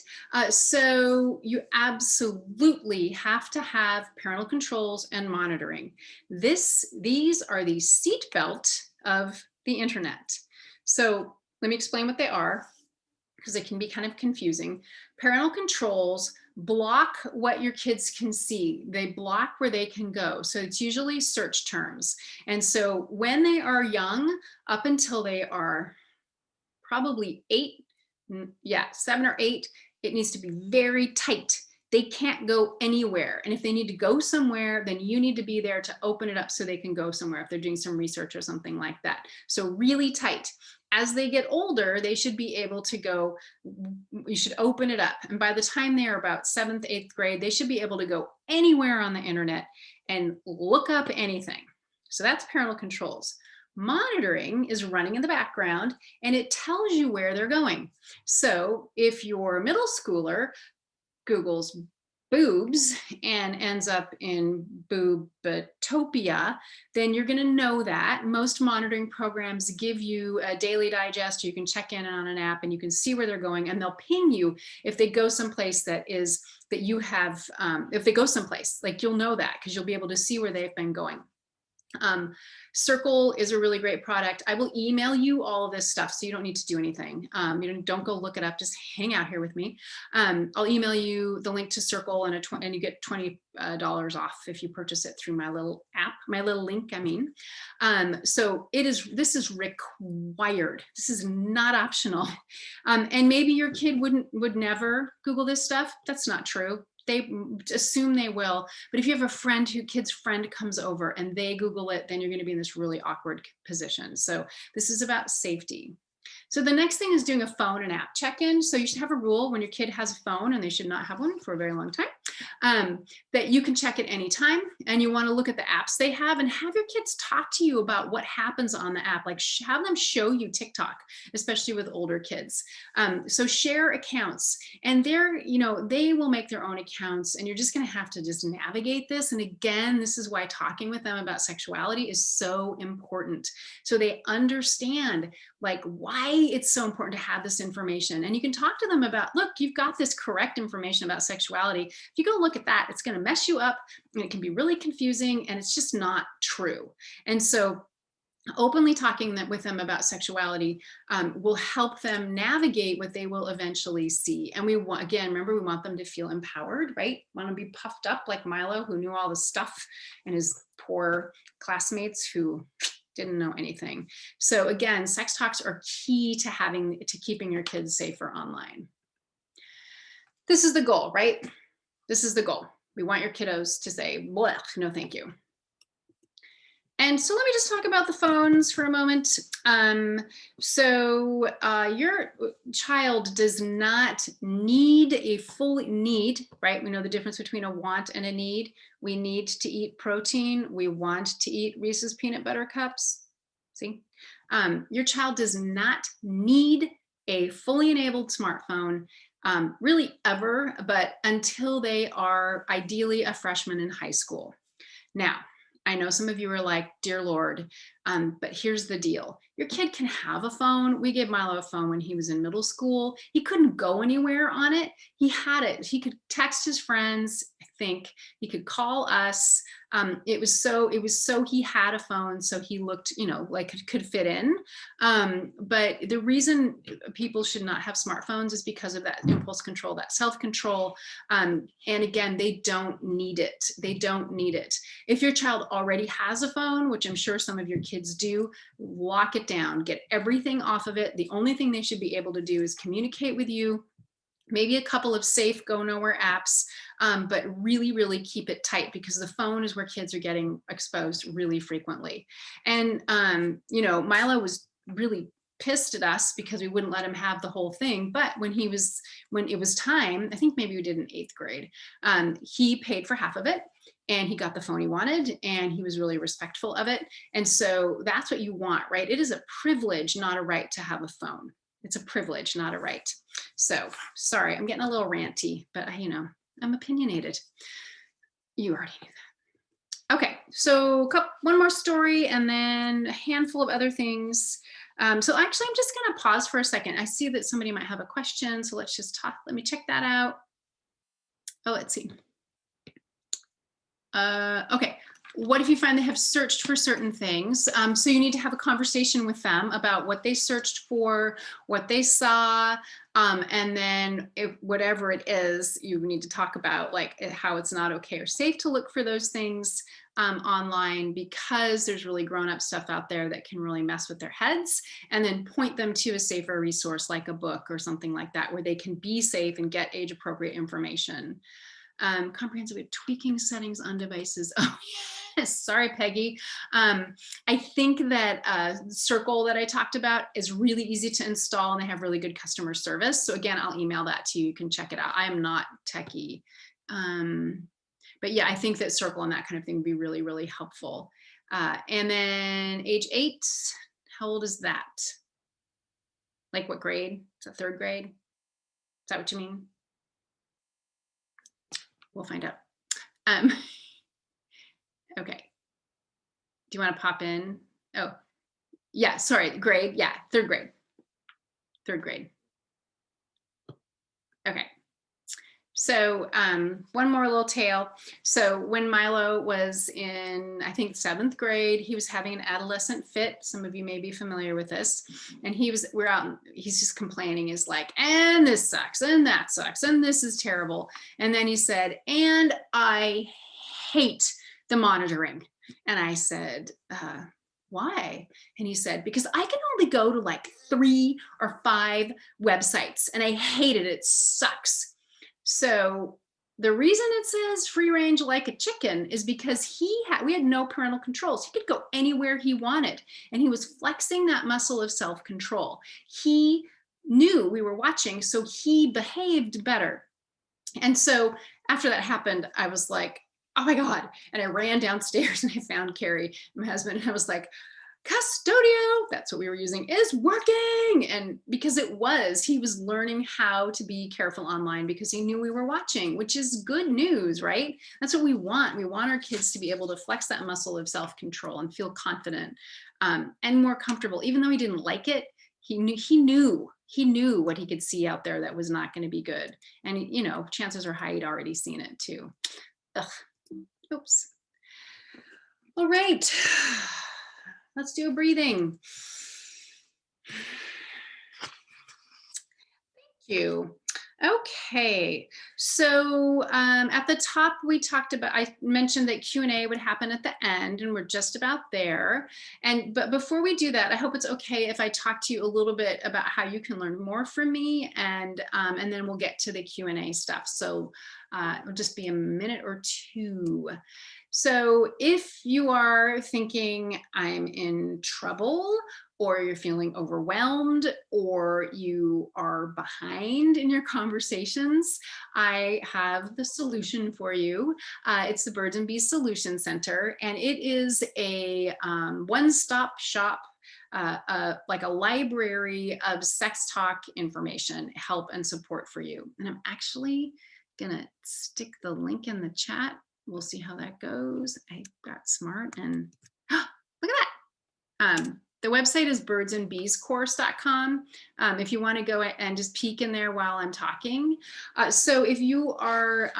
Speaker 1: So you absolutely have to have parental controls and monitoring. These are the seatbelt of the internet. So let me explain what they are, because it can be kind of confusing. Parental controls block what your kids can see. They block where they can go. So it's usually search terms. And so when they are young, up until they are probably 7 or 8, it needs to be very tight. They can't go anywhere. And if they need to go somewhere, then you need to be there to open it up so they can go somewhere if they're doing some research or something like that. So really tight. As they get older, they should be able to go, you should open it up. And by the time they're about 7th, 8th grade, they should be able to go anywhere on the internet and look up anything. So that's parental controls. Monitoring is running in the background and it tells you where they're going. So if your middle schooler Googles boobs and ends up in boobtopia, then you're going to know that. Most monitoring programs give you a daily digest. You can check in on an app and you can see where they're going, and they'll ping you if they go someplace that you have, if they go someplace, like you'll know that because you'll be able to see where they've been going. Circle is a really great product. I will email you all of this stuff so you don't need to do anything. Don't go look it up, just hang out here with me. I'll email you the link to Circle and you get $20 off if you purchase it through my little app, my little link, I mean. So this is required. This is not optional. And maybe your kid would never Google this stuff. That's not true. They assume they will, but if you have a kid's friend comes over and they Google it, then you're going to be in this really awkward position. So this is about safety. So the next thing is doing a phone and app check-in. So you should have a rule when your kid has a phone, and they should not have one for a very long time, that you can check it anytime, and you want to look at the apps they have and have your kids talk to you about what happens on the app. Like have them show you TikTok, especially with older kids. So share accounts, and they will make their own accounts, and you're just going to have to just navigate this. And again, this is why talking with them about sexuality is so important. So they understand like why it's so important to have this information. And you can talk to them about, look, you've got this correct information about sexuality. If you go look at that, it's going to mess you up and it can be really confusing and it's just not true. And so openly talking with them about sexuality will help them navigate what they will eventually see. And we want them to feel empowered, right? Want to be puffed up like Milo, who knew all the stuff, and his poor classmates who didn't know anything. So again, sex talks are key to keeping your kids safer online. This is the goal, right? This is the goal. We want your kiddos to say, blech, no, thank you. And so let me just talk about the phones for a moment. So your child does not need right? We know the difference between a want and a need. We need to eat protein. We want to eat Reese's peanut butter cups. See? Your child does not need a fully enabled smartphone really ever, but until they are ideally a freshman in high school. Now, I know some of you are like, dear Lord, but here's the deal. Your kid can have a phone. We gave Milo a phone when he was in middle school. He couldn't go anywhere on it. He had it. He could text his friends, I think. He could call us. It was so he had a phone, so he looked, like it could fit in. But the reason people should not have smartphones is because of that impulse control, that self-control. And again, they don't need it. They don't need it. If your child already has a phone, which I'm sure some of your kids do, lock it down, get everything off of it. The only thing they should be able to do is communicate with you, maybe a couple of safe go nowhere apps, but really, really keep it tight, because the phone is where kids are getting exposed really frequently. And, Milo was really pissed at us because we wouldn't let him have the whole thing. But when it was time, I think maybe we did in 8th grade, he paid for half of it, and he got the phone he wanted, and he was really respectful of it. And so that's what you want, right? It is a privilege, not a right, to have a phone. It's a privilege, not a right. So sorry, I'm getting a little ranty, but I'm opinionated. You already knew that. Okay, so one more story and then a handful of other things. So actually, I'm just going to pause for a second. I see that somebody might have a question, so let's just talk. Let me check that out. Oh, let's see. Okay, what if you find they have searched for certain things? So you need to have a conversation with them about what they searched for, what they saw, and then whatever it is, you need to talk about like how it's not okay or safe to look for those things online, because there's really grown-up stuff out there that can really mess with their heads, and then point them to a safer resource like a book or something like that, where they can be safe and get age-appropriate information. Comprehensive tweaking settings on devices. Oh, yes. Sorry, Peggy. I think that Circle that I talked about is really easy to install, and they have really good customer service. So again, I'll email that to you. You can check it out. I am not techie. But yeah, I think that Circle and that kind of thing would be really, really helpful. And then age 8, how old is that? Like what grade? Is that 3rd grade? Is that what you mean? We'll find out. Okay. Do you want to pop in? Oh, yeah, sorry, grade. Yeah, 3rd grade. 3rd grade. Okay. So one more little tale. So when Milo was in, I think, 7th grade, he was having an adolescent fit. Some of you may be familiar with this. And we're out, he's just complaining, is like, and this sucks, and that sucks, and this is terrible. And then he said, and I hate the monitoring. And I said, why? And he said, because I can only go to like 3 or 5 websites, and I hate it. It sucks. So the reason it says free range like a chicken is because we had no parental controls. He could go anywhere he wanted, and he was flexing that muscle of self-control. He knew we were watching, so he behaved better. And so after that happened, I was like, oh my God. And I ran downstairs and I found Carrie, my husband, and I was like, Custodio, that's what we were using, is working. And because he was learning how to be careful online because he knew we were watching, which is good news, right? That's what we want. We want our kids to be able to flex that muscle of self-control and feel confident and more comfortable. Even though he didn't like it, he knew what he could see out there that was not going to be good. And, chances are high he'd already seen it too. Ugh. Oops. All right. Let's do a breathing. Thank you. Okay, so at the top we talked about, I mentioned that Q&A would happen at the end, and we're just about there. But before we do that, I hope it's okay if I talk to you a little bit about how you can learn more from me, and then we'll get to the Q&A stuff. So it'll just be a minute or 2. So if you are thinking I'm in trouble, or you're feeling overwhelmed, or you are behind in your conversations, I have the solution for you. It's the Birds and Bees Solution Center, and it is a one-stop shop, like a library of sex talk information, help, and support for you. And I'm actually gonna stick the link in the chat. We'll see how that goes. I got smart and look at that. The website is birdsandbeescourse.com. If you want to go and just peek in there while I'm talking. So if you are,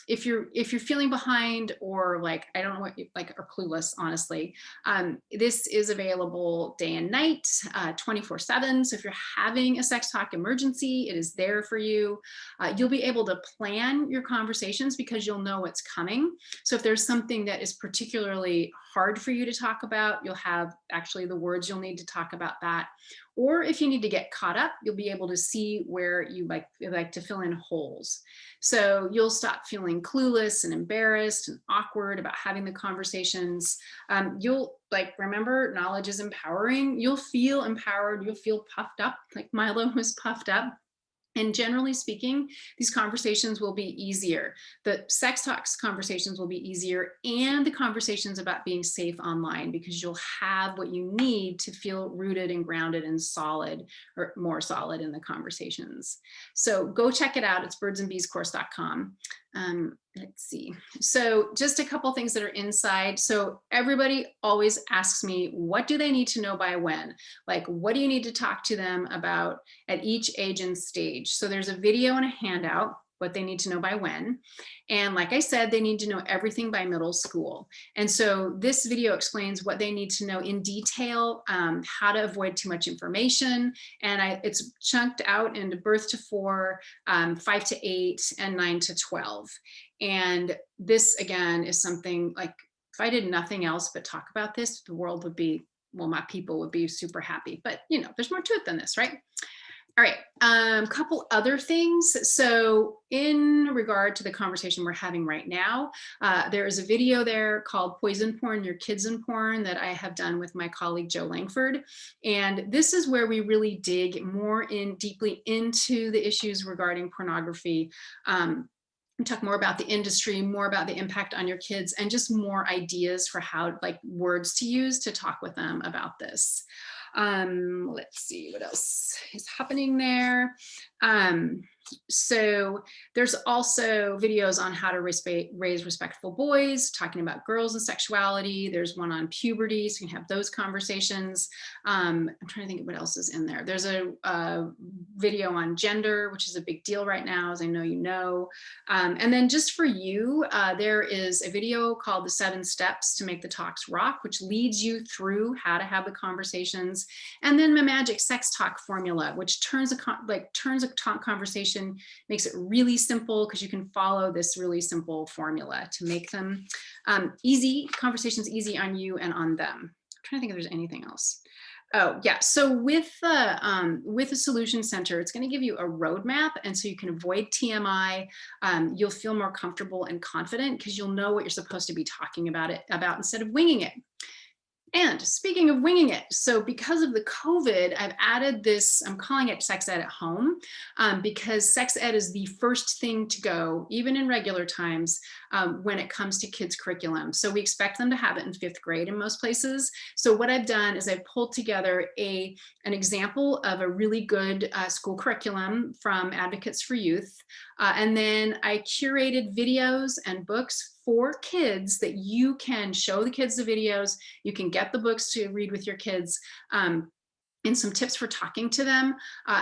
Speaker 1: if you're feeling behind, or like, I don't know what, or clueless, honestly, this is available day and night, 24/7. So if you're having a sex talk emergency, it is there for you. You'll be able to plan your conversations because you'll know what's coming. So if there's something that is particularly hard for you to talk about, you'll have actually the words you'll need to talk about that. Or if you need to get caught up, you'll be able to see where you like to fill in holes. So you'll stop feeling clueless and embarrassed and awkward about having the conversations. You'll remember, knowledge is empowering. You'll feel empowered. You'll feel puffed up, like Milo was puffed up. And generally speaking, these conversations will be easier. The sex talks conversations will be easier, and the conversations about being safe online, because you'll have what you need to feel rooted and grounded and solid, or more solid, in the conversations. So go check it out. It's birdsandbeescourse.com. Let's see. So just a couple things that are inside. So everybody always asks me, what do they need to know by when? Like, what do you need to talk to them about at each age and stage? So there's a video and a handout, what they need to know by when. And like I said, they need to know everything by middle school. And so this video explains what they need to know in detail, how to avoid too much information. And it's chunked out into birth to 4, 5 to 8, and 9 to 12. And this, again, is something like, if I did nothing else but talk about this, the world would be, well, my people would be super happy. But, there's more to it than this, right? All right, couple other things. So in regard to the conversation we're having right now, there is a video there called Poison Porn, Your Kids in Porn, that I have done with my colleague, Joe Langford. And this is where we really dig more deeply into the issues regarding pornography. We talk more about the industry, more about the impact on your kids, and just more ideas for how, words to use to talk with them about this. Let's see what else is happening there. So there's also videos on how to raise respectful boys, talking about girls and sexuality. There's one on puberty, so you can have those conversations. I'm trying to think of what else is in there. There's a video on gender, which is a big deal right now, as I know you know. And then just for you, there is a video called The 7 Steps to Make the Talks Rock, which leads you through how to have the conversations. And then my magic sex talk formula, which turns a talk conversation, makes it really simple, because you can follow this really simple formula to make them conversations easy on you and on them. I'm trying to think if there's anything else. Oh yeah, so with the Solution Center, it's going to give you a roadmap, and so you can avoid TMI. You'll feel more comfortable and confident, because you'll know what you're supposed to be talking about instead of winging it. And speaking of winging it, so because of the COVID, I've added this, I'm calling it Sex Ed at Home, because sex ed is the first thing to go, even in regular times, when it comes to kids' curriculum. So we expect them to have it in 5th grade in most places. So what I've done is I've pulled together an example of a really good school curriculum from Advocates for Youth. And then I curated videos and books for kids that you can show the kids the videos, you can get the books to read with your kids, and some tips for talking to them.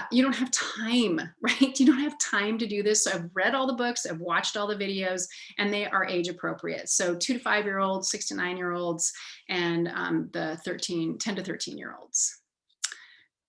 Speaker 1: You don't have time, right? You don't have time to do this. So I've read all the books, I've watched all the videos, and they are age appropriate. So 2 to 5-year-olds, 6 to 9-year-olds, and the 10 to 13-year-olds.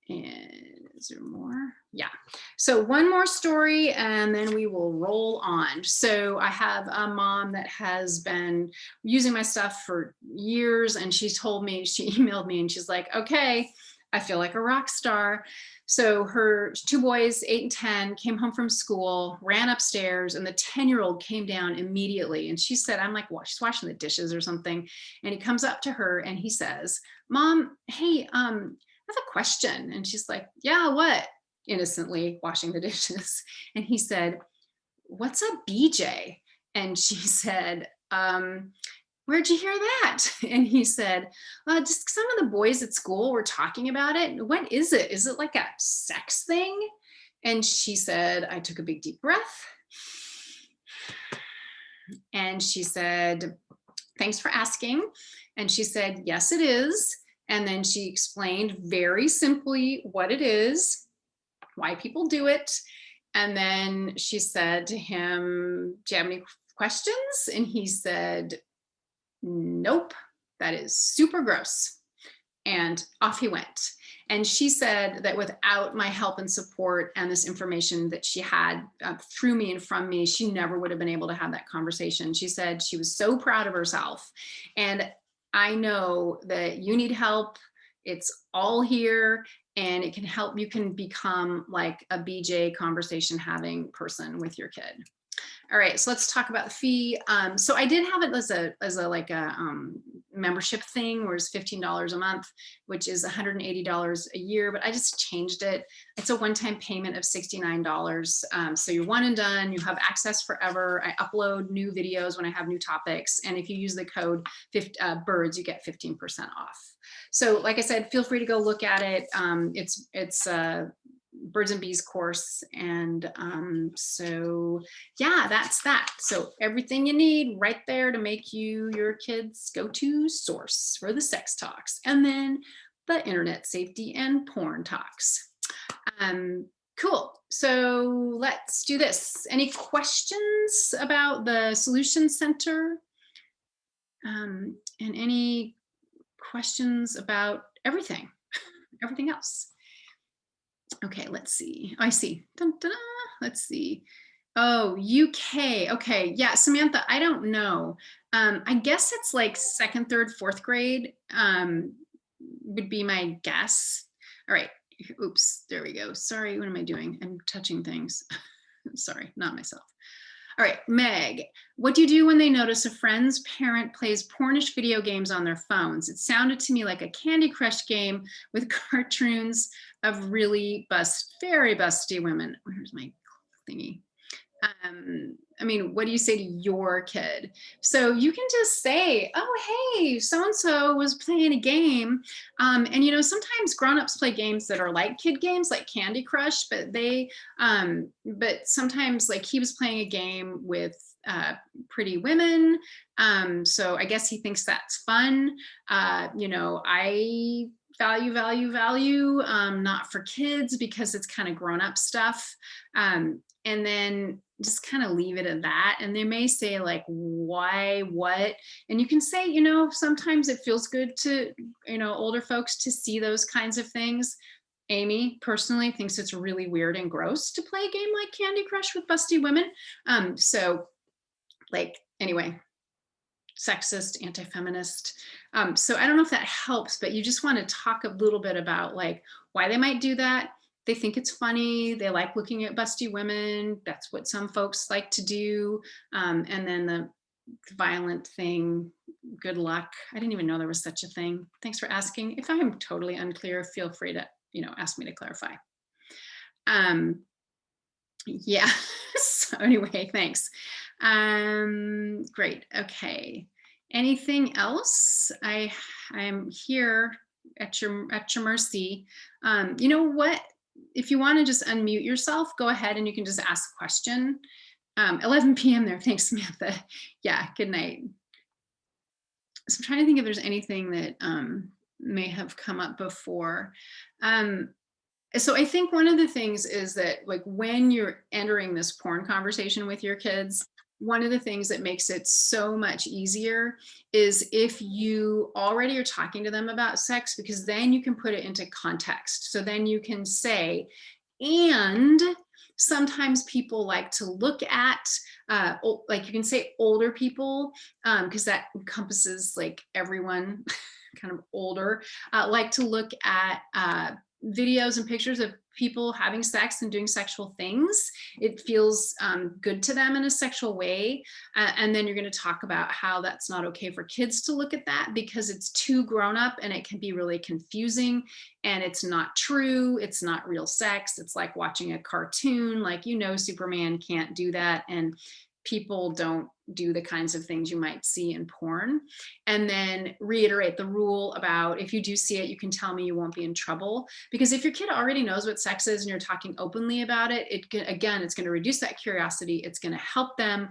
Speaker 1: And is there more? Yeah. So one more story, and then we will roll on. So I have a mom that has been using my stuff for years, and she emailed me, and she's like, okay, I feel like a rock star. So her 2 boys, 8 and 10, came home from school, ran upstairs, and the 10-year-old came down immediately. And she said, I'm like, well, she's washing the dishes or something. And he comes up to her and he says, Mom, hey, I have a question. And she's like, yeah, what? Innocently washing the dishes. And he said, what's a BJ? And she said, where'd you hear that? And he said, just some of the boys at school were talking about it. What is it? Is it like a sex thing? And she said, I took a big deep breath. And she said, thanks for asking. And she said, yes, it is. And then she explained very simply what it is, why people do it. And then she said to him, do you have any questions? And he said, nope, that is super gross. And off he went. And she said that without my help and support and this information that she had through me and from me, she never would have been able to have that conversation. She said she was so proud of herself. And I know that you need help. It's all here, and it can help. You can become like a BJ conversation having person with your kid. All right, so let's talk about the fee. So I did have it as a like a membership thing, where it's $15 a month, which is $180 a year, but I just changed it. It's a one-time payment of $69. So you're one and done. You have access forever. I upload new videos when I have new topics, and if you use the code BIRDS, you get 15% off. So like I said, feel free to go look at it. It's Birds and Bees course. And so yeah, that's that. So everything you need right there to make you your kids' go-to source for the sex talks, and then the internet safety and porn talks. Cool. So let's do this. Any questions about the Solution Center? And any questions about everything else? Okay, let's see. I see. Dun, dun, dun. Let's see. Oh, UK. Okay. Yeah, Samantha, I don't know. I guess it's like second, third, fourth grade would be my guess. All right. Oops, there we go. Sorry, what am I doing? I'm touching things. Sorry, not myself. All right, Meg, what do you do when they notice a friend's parent plays Pornish video games on their phones? It sounded to me like a Candy Crush game with cartoons of really very busty women. Where's my thingy? I mean, what do you say to your kid? So you can just say, oh, hey, so-and-so was playing a game. And, you know, sometimes grown-ups play games that are like kid games, like Candy Crush, but but sometimes like he was playing a game with pretty women. So I guess he thinks that's fun. You know, I value, not for kids because it's kind of grown-up stuff. And then just kind of leave it at that. And they may say like, why, what? And you can say, you know, sometimes it feels good to, you know, older folks to see those kinds of things. Amy personally thinks it's really weird and gross to play a game like Candy Crush with busty women. So like, anyway, sexist, anti-feminist. So I don't know if that helps, but you just want to talk a little bit about like why they might do that. They think it's funny. They like looking at busty women. That's what some folks like to do. And then the violent thing, good luck. I didn't even know there was such a thing. Thanks for asking. If I'm totally unclear, feel free to, you know, ask me to clarify. Yeah, so anyway, thanks. Great, okay. Anything else? I'm here at your mercy. You know what? If you want to just unmute yourself, go ahead and you can just ask a question. 11 p.m. there. Thanks, Samantha. Yeah, good night. So I'm trying to think if there's anything that may have come up before. So I think one of the things is that like when you're entering this porn conversation with your kids, one of the things that makes it so much easier is if you already are talking to them about sex, because then you can put it into context. So then you can say, and sometimes people like to look at, like you can say older people, because that encompasses like everyone kind of older, like to look at videos and pictures of people having sex and doing sexual things. It feels good to them in a sexual way. And then you're going to talk about how that's not okay for kids to look at that because it's too grown up and it can be really confusing and it's not true. It's not real sex. It's like watching a cartoon, like, you know, Superman can't do that. And people don't do the kinds of things you might see in porn. And then reiterate the rule about if you do see it, you can tell me, you won't be in trouble. Because if your kid already knows what sex is and you're talking openly about it, again, it's going to reduce that curiosity. It's going to help them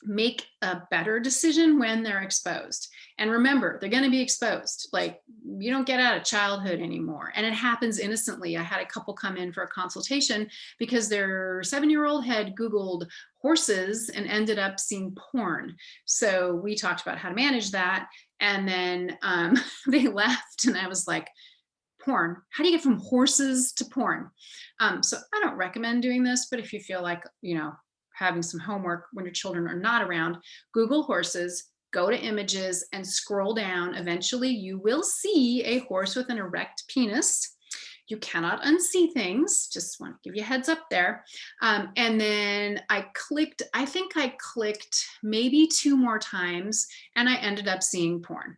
Speaker 1: make a better decision when they're exposed. And remember, they're going to be exposed. Like, you don't get out of childhood anymore. And it happens innocently. I had a couple come in for a consultation because their 7-year-old had Googled horses and ended up seeing porn. So we talked about how to manage that. And then they left and I was like, porn, how do you get from horses to porn? So I don't recommend doing this, but if you feel like, you know, having some homework when your children are not around, Google horses, go to images and scroll down. Eventually you will see a horse with an erect penis. You cannot unsee things, just want to give you a heads up there. And then I think I clicked maybe 2 more times and I ended up seeing porn.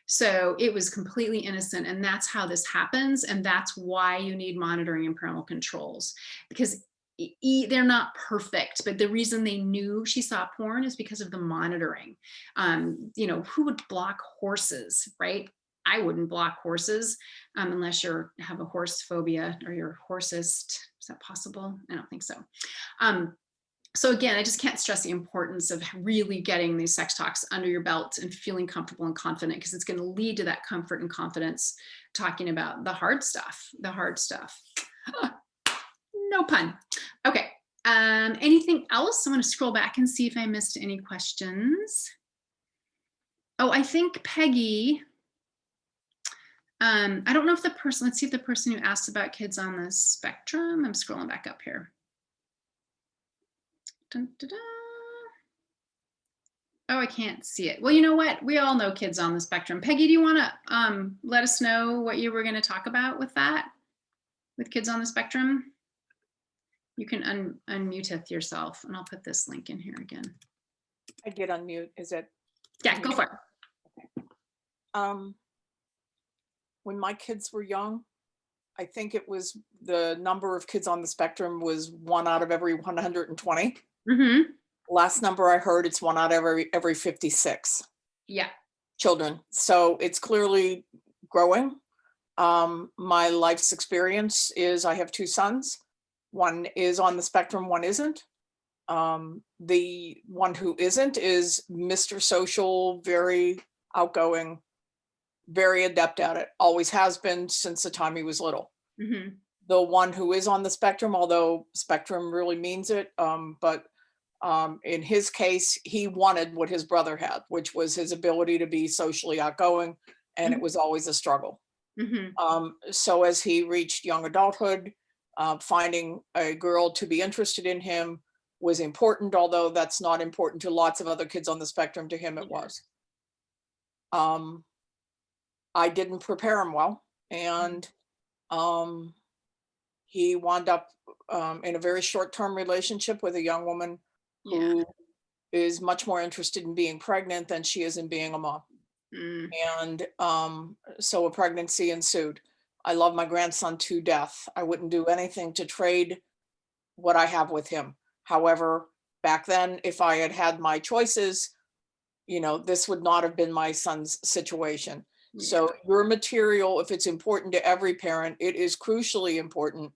Speaker 1: So it was completely innocent, and that's how this happens. And that's why you need monitoring and parental controls, because they're not perfect, but the reason they knew she saw porn is because of the monitoring. You know, who would block horses, right? I wouldn't block horses unless you have a horse phobia or you're a horsist. Is that possible? I don't think so. So again, I just can't stress the importance of really getting these sex talks under your belt and feeling comfortable and confident, because it's going to lead to that comfort and confidence talking about the hard stuff, No pun. Okay. Anything else? I'm going to scroll back and see if I missed any questions. Oh, I think Peggy, I don't know if the person, let's see if the person who asked about kids on the spectrum, I'm scrolling back up here. Dun, dun, dun. Oh, I can't see it. Well, you know what? We all know kids on the spectrum. Peggy, do you want to let us know what you were going to talk about with that, with kids on the spectrum? You can unmute yourself, and I'll put this link in here again.
Speaker 2: I did unmute. Is it?
Speaker 1: Yeah, go for it.
Speaker 2: Okay. When my kids were young, I think it was the number of kids on the spectrum was 1 out of every 120.
Speaker 1: Mm-hmm.
Speaker 2: Last number I heard, it's 1 out of every 56.
Speaker 1: Yeah.
Speaker 2: Children. So it's clearly growing. My life's experience is I have 2 sons. One is on the spectrum, one isn't. The one who isn't is Mr. Social, very outgoing, very adept at it, always has been since the time he was little.
Speaker 1: Mm-hmm.
Speaker 2: The one who is on the spectrum, although spectrum really means it, but in his case, he wanted what his brother had, which was his ability to be socially outgoing, and it was always a struggle.
Speaker 1: Mm-hmm.
Speaker 2: So as he reached young adulthood, finding a girl to be interested in him was important, although that's not important to lots of other kids on the spectrum. To him, it was. I didn't prepare him well, and he wound up in a very short-term relationship with a young woman who is much more interested in being pregnant than she is in being a mom.
Speaker 1: Mm.
Speaker 2: And so a pregnancy ensued. I love my grandson to death. I wouldn't do anything to trade what I have with him. However, back then, if I had had my choices, you know, this would not have been my son's situation.
Speaker 1: Yeah.
Speaker 2: So your material, if it's important to every parent, it is crucially important,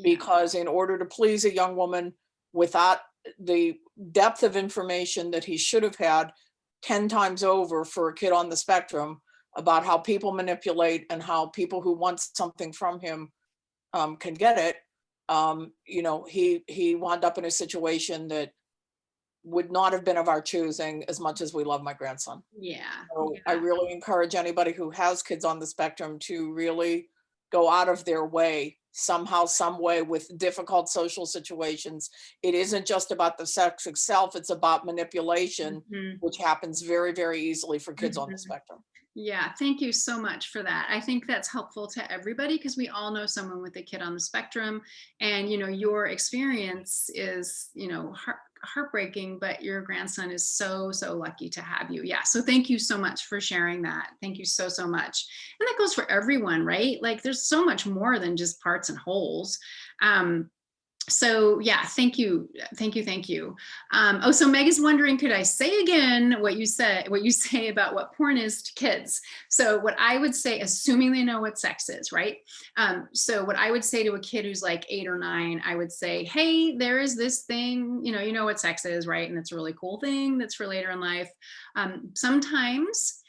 Speaker 2: because in order to please a young woman without the depth of information that he should have had 10 times over for a kid on the spectrum about how people manipulate and how people who want something from him can get it, you know, he wound up in a situation that would not have been of our choosing, as much as we love my grandson.
Speaker 1: Yeah.
Speaker 2: So I really encourage anybody who has kids on the spectrum to really go out of their way somehow, some way, with difficult social situations. It isn't just about the sex itself, it's about manipulation, which happens very, very easily for kids on the spectrum.
Speaker 1: Yeah, thank you so much for that. I think that's helpful to everybody, because we all know someone with a kid on the spectrum, and you know, your experience is, you know, heartbreaking, but your grandson is so lucky to have you. Yeah, so thank you so much for sharing that. Thank you so much. And that goes for everyone, right? Like there's so much more than just parts and wholes. So yeah, thank you. Oh, so Meg is wondering, could I say again what you say about what porn is to kids? So what I would say, assuming they know what sex is, right? So what I would say to a kid who's like 8 or 9, I would say, hey, there is this thing, you know what sex is, right? And it's a really cool thing that's for later in life. Sometimes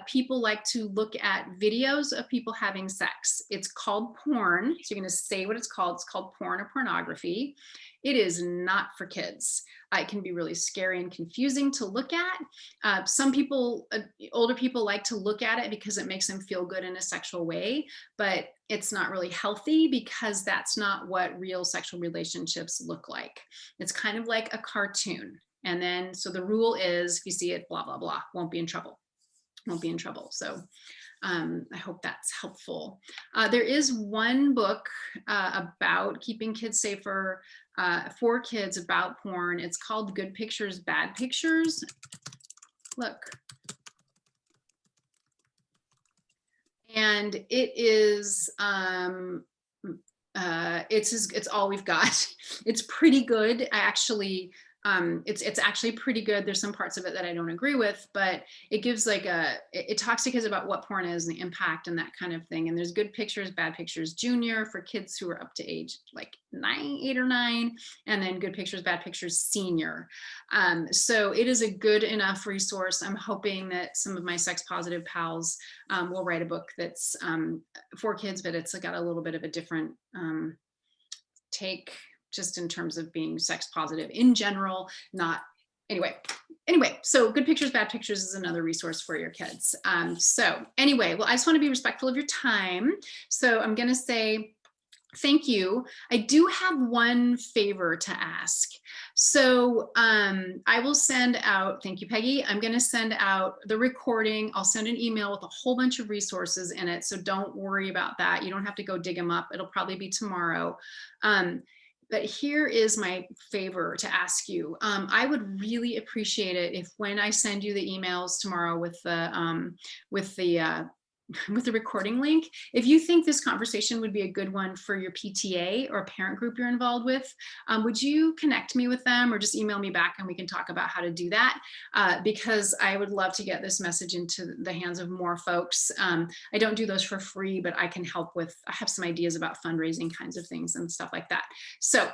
Speaker 1: people like to look at videos of people having sex. It's called porn. So you're going to say what it's called. It's called porn or pornography. It is not for kids. It can be really scary and confusing to look at. Some people, older people, like to look at it because it makes them feel good in a sexual way, but it's not really healthy, because that's not what real sexual relationships look like. It's kind of like a cartoon. And then, so the rule is, if you see it, blah, blah, blah, won't be in trouble. Won't be in trouble. So I hope that's helpful. There is one book about keeping kids safer for kids about porn. It's called Good Pictures, Bad Pictures. Look. And it is, it's all we've got. It's pretty good. I actually, it's actually pretty good. There's some parts of it that I don't agree with, but it gives like it talks to kids about what porn is and the impact and that kind of thing. And there's Good Pictures, Bad Pictures Junior for kids who are up to age like 8 or 9, and then Good Pictures, Bad Pictures Senior. So it is a good enough resource. I'm hoping that some of my sex positive pals will write a book that's for kids, but it's got a little bit of a different take, just in terms of being sex positive in general, not anyway, so Good Pictures, Bad Pictures is another resource for your kids. So anyway, well, I just want to be respectful of your time. So I'm going to say thank you. I do have one favor to ask. So I will send out, thank you, Peggy. I'm going to send out the recording. I'll send an email with a whole bunch of resources in it. So don't worry about that. You don't have to go dig them up. It'll probably be tomorrow. But here is my favor to ask you. I would really appreciate it if, when I send you the emails tomorrow with the recording link, if you think this conversation would be a good one for your PTA or parent group you're involved with, would you connect me with them or just email me back and we can talk about how to do that? Because I would love to get this message into the hands of more folks. I don't do those for free, but I can help with, I have some ideas about fundraising kinds of things and stuff like that. So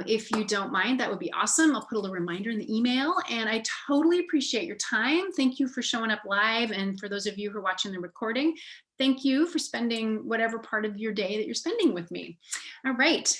Speaker 1: if you don't mind, that would be awesome. I'll put a little reminder in the email, and I totally appreciate your time. Thank you for showing up live. And for those of you who are watching the recording, thank you for spending whatever part of your day that you're spending with me. All right.